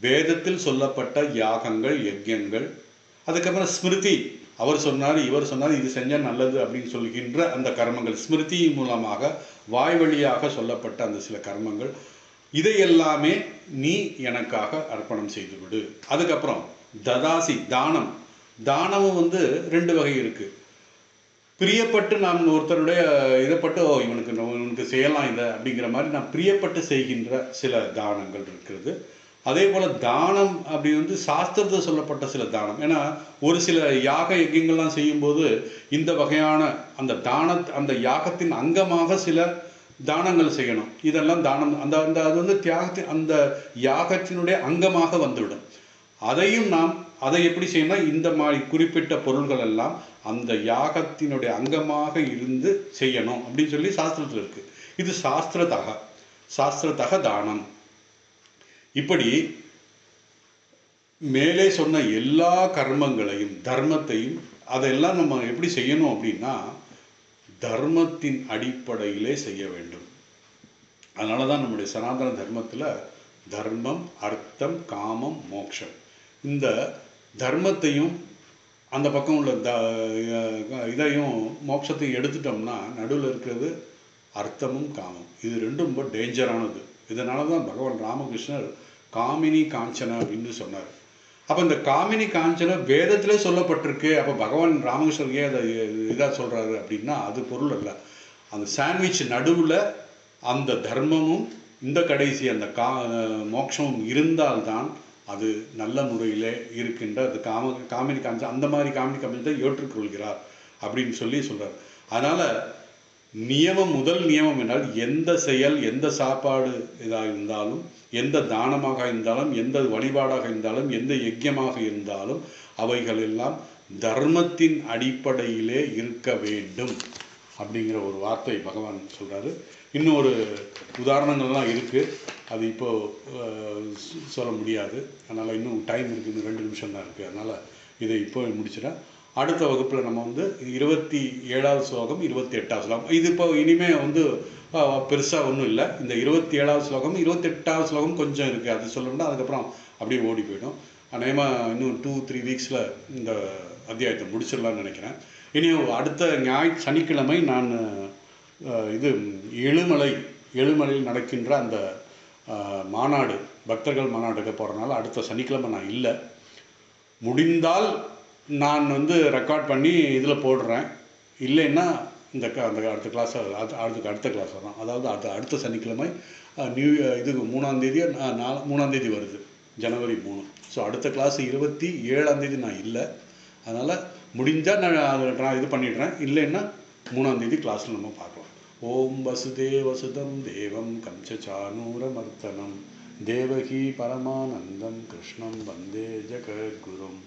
வேதத்தில் சொல்லப்பட்ட யாகங்கள் யஜ்யங்கள், அதுக்கப்புறம் ஸ்மிருதி, அவர் சொன்னார் இவர் சொன்னார் இது செஞ்சால் நல்லது அப்படின்னு சொல்கின்ற அந்த கர்மங்கள், ஸ்மிருதி மூலமாக வாய் வழியாக சொல்லப்பட்ட அந்த சில கர்மங்கள், இதையெல்லாமே நீ எனக்காக அர்ப்பணம் செய்து விடு. அதுக்கப்புறம் ததாசி, தானம். தானமும் ரெண்டு வகை இருக்கு. பிரியப்பட்டு நாம் ஒருத்தருடைய இதைப்பட்டு இவனுக்கு செய்யலாம் இதை அப்படிங்கிற மாதிரி நான் பிரியப்பட்டு செய்கின்ற சில தானங்கள் இருக்கிறது. அதே போல் தானம் அப்படி சாஸ்திரத்தை சொல்லப்பட்ட சில தானம். ஏன்னா ஒரு சில யாக யஜ்யங்கள்லாம் செய்யும்போது இந்த வகையான அந்த யாகத்தின் அங்கமாக சில தானங்கள் செய்யணும். இதெல்லாம் தானம், அது தியாகத்தின் அந்த யாகத்தினுடைய அங்கமாக வந்துவிடும். அதையும் நாம் அதை எப்படி செய்யணும், இந்த மாதிரி குறிப்பிட்ட பொருள்கள் எல்லாம் அந்த யாகத்தினுடைய அங்கமாக இருந்து செய்யணும் அப்படின்னு சொல்லி சாஸ்திரத்தில் இருக்கு. இது சாஸ்திரத்தக தானம். இப்படி மேலே சொன்ன எல்லா கர்மங்களையும் தர்மத்தையும் அதெல்லாம் நம்ம எப்படி செய்யணும் அப்படின்னா தர்மத்தின் அடிப்படையிலே செய்ய வேண்டும். அதனால தான் நம்முடைய சனாதன தர்மத்தில் தர்மம், அர்த்தம், காமம், மோட்சம், இந்த தர்மத்தையும் அந்த பக்கம் உள்ள இதையும் மோட்சத்தையும் எடுத்துட்டோம்னா நடுவில் இருக்கிறது அர்த்தமும் காமம். இது ரெண்டும் ரொம்ப டேஞ்சரானது. இதனால தான் பகவான் ராமகிருஷ்ணர் காமினி காஞ்சன அப்படின்னு சொன்னார். அப்போ இந்த காமினி காஞ்சன வேதத்திலே சொல்லப்பட்டிருக்கு. அப்போ பகவான் ராமகிருஷ்ணர் அதை இதாக சொல்கிறாரு அப்படின்னா அது பொருள் அல்ல. அந்த சாண்ட்விச் நடுவில் அந்த தர்மமும் இந்த கடைசி அந்த மோட்சமும் இருந்தால்தான் அது நல்ல முறையிலே இருக்கின்ற அது காமினி காஞ்ச அந்த மாதிரி காமினி காமிச்சதை ஏற்றுக்கொள்கிறார் அப்படின்னு சொல்கிறார். அதனால் முதல் நியமம் என்றால் எந்த செயல், எந்த சாப்பாடு இதாக இருந்தாலும், எந்த தானமாக இருந்தாலும், எந்த வழிபாடாக இருந்தாலும், எந்த யஜ்யமாக இருந்தாலும் அவைகள் எல்லாம் தர்மத்தின் அடிப்படையிலே இருக்க வேண்டும் அப்படிங்கிற ஒரு வார்த்தை பகவான் சொல்கிறாரு. இன்னும் ஒரு உதாரணங்கள்லாம் இருக்குது, அது இப்போது சொல்ல முடியாது. அதனால் இன்னும் டைம் இருக்குது, இன்னும் 2 நிமிஷம் தான் இருக்குது. அதனால் இதை இப்போ முடிச்சிடறேன். அடுத்த வகுப்பில் நம்ம 27வது ஸ்லோகம் 28வது ஸ்லோகம், இது இப்போ இனிமேல் பெருசாக ஒன்றும் இல்லை. இந்த 27வது ஸ்லோகம் 28வது ஸ்லோகம் கொஞ்சம் இருக்குது, அது சொல்லணும்னா அதுக்கப்புறம் அப்படியே ஓடி போயிடும். அநேகமாக இன்னும் 2-3 வீக்ஸில் இந்த அத்தியாயத்தை முடிச்சிடலான்னு நினைக்கிறேன். இனி அடுத்த சனிக்கிழமை நான் ஏழுமலையில் நடக்கின்ற அந்த மாநாடு, பக்தர்கள் மாநாட்டுக்கு போகிறனால அடுத்த சனிக்கிழமை நான் இல்லை. முடிந்தால் நான் ரெக்கார்ட் பண்ணி இதில் போடுறேன். இல்லைன்னா அந்த அடுத்த கிளாஸ் அடுத்த கிளாஸ் வரும். அதாவது அடுத்த சனிக்கிழமை இது 3ஆம் தேதி 3ஆம் தேதி வருது, ஜனவரி 3. ஸோ அடுத்த கிளாஸ் 27ஆம் தேதி நான் இல்லை. அதனால் முடிஞ்சால் நான் இது பண்ணிடுறேன். இல்லைன்னா 3ஆம் தேதி கிளாஸில் நம்ம பார்க்கலாம். ஓம் வசுதேவசுதம் தேவம் கம்சசானூரமர்த்தனம் தேவகி பரமானந்தம் கிருஷ்ணம் வந்தே ஜகத்குரும்.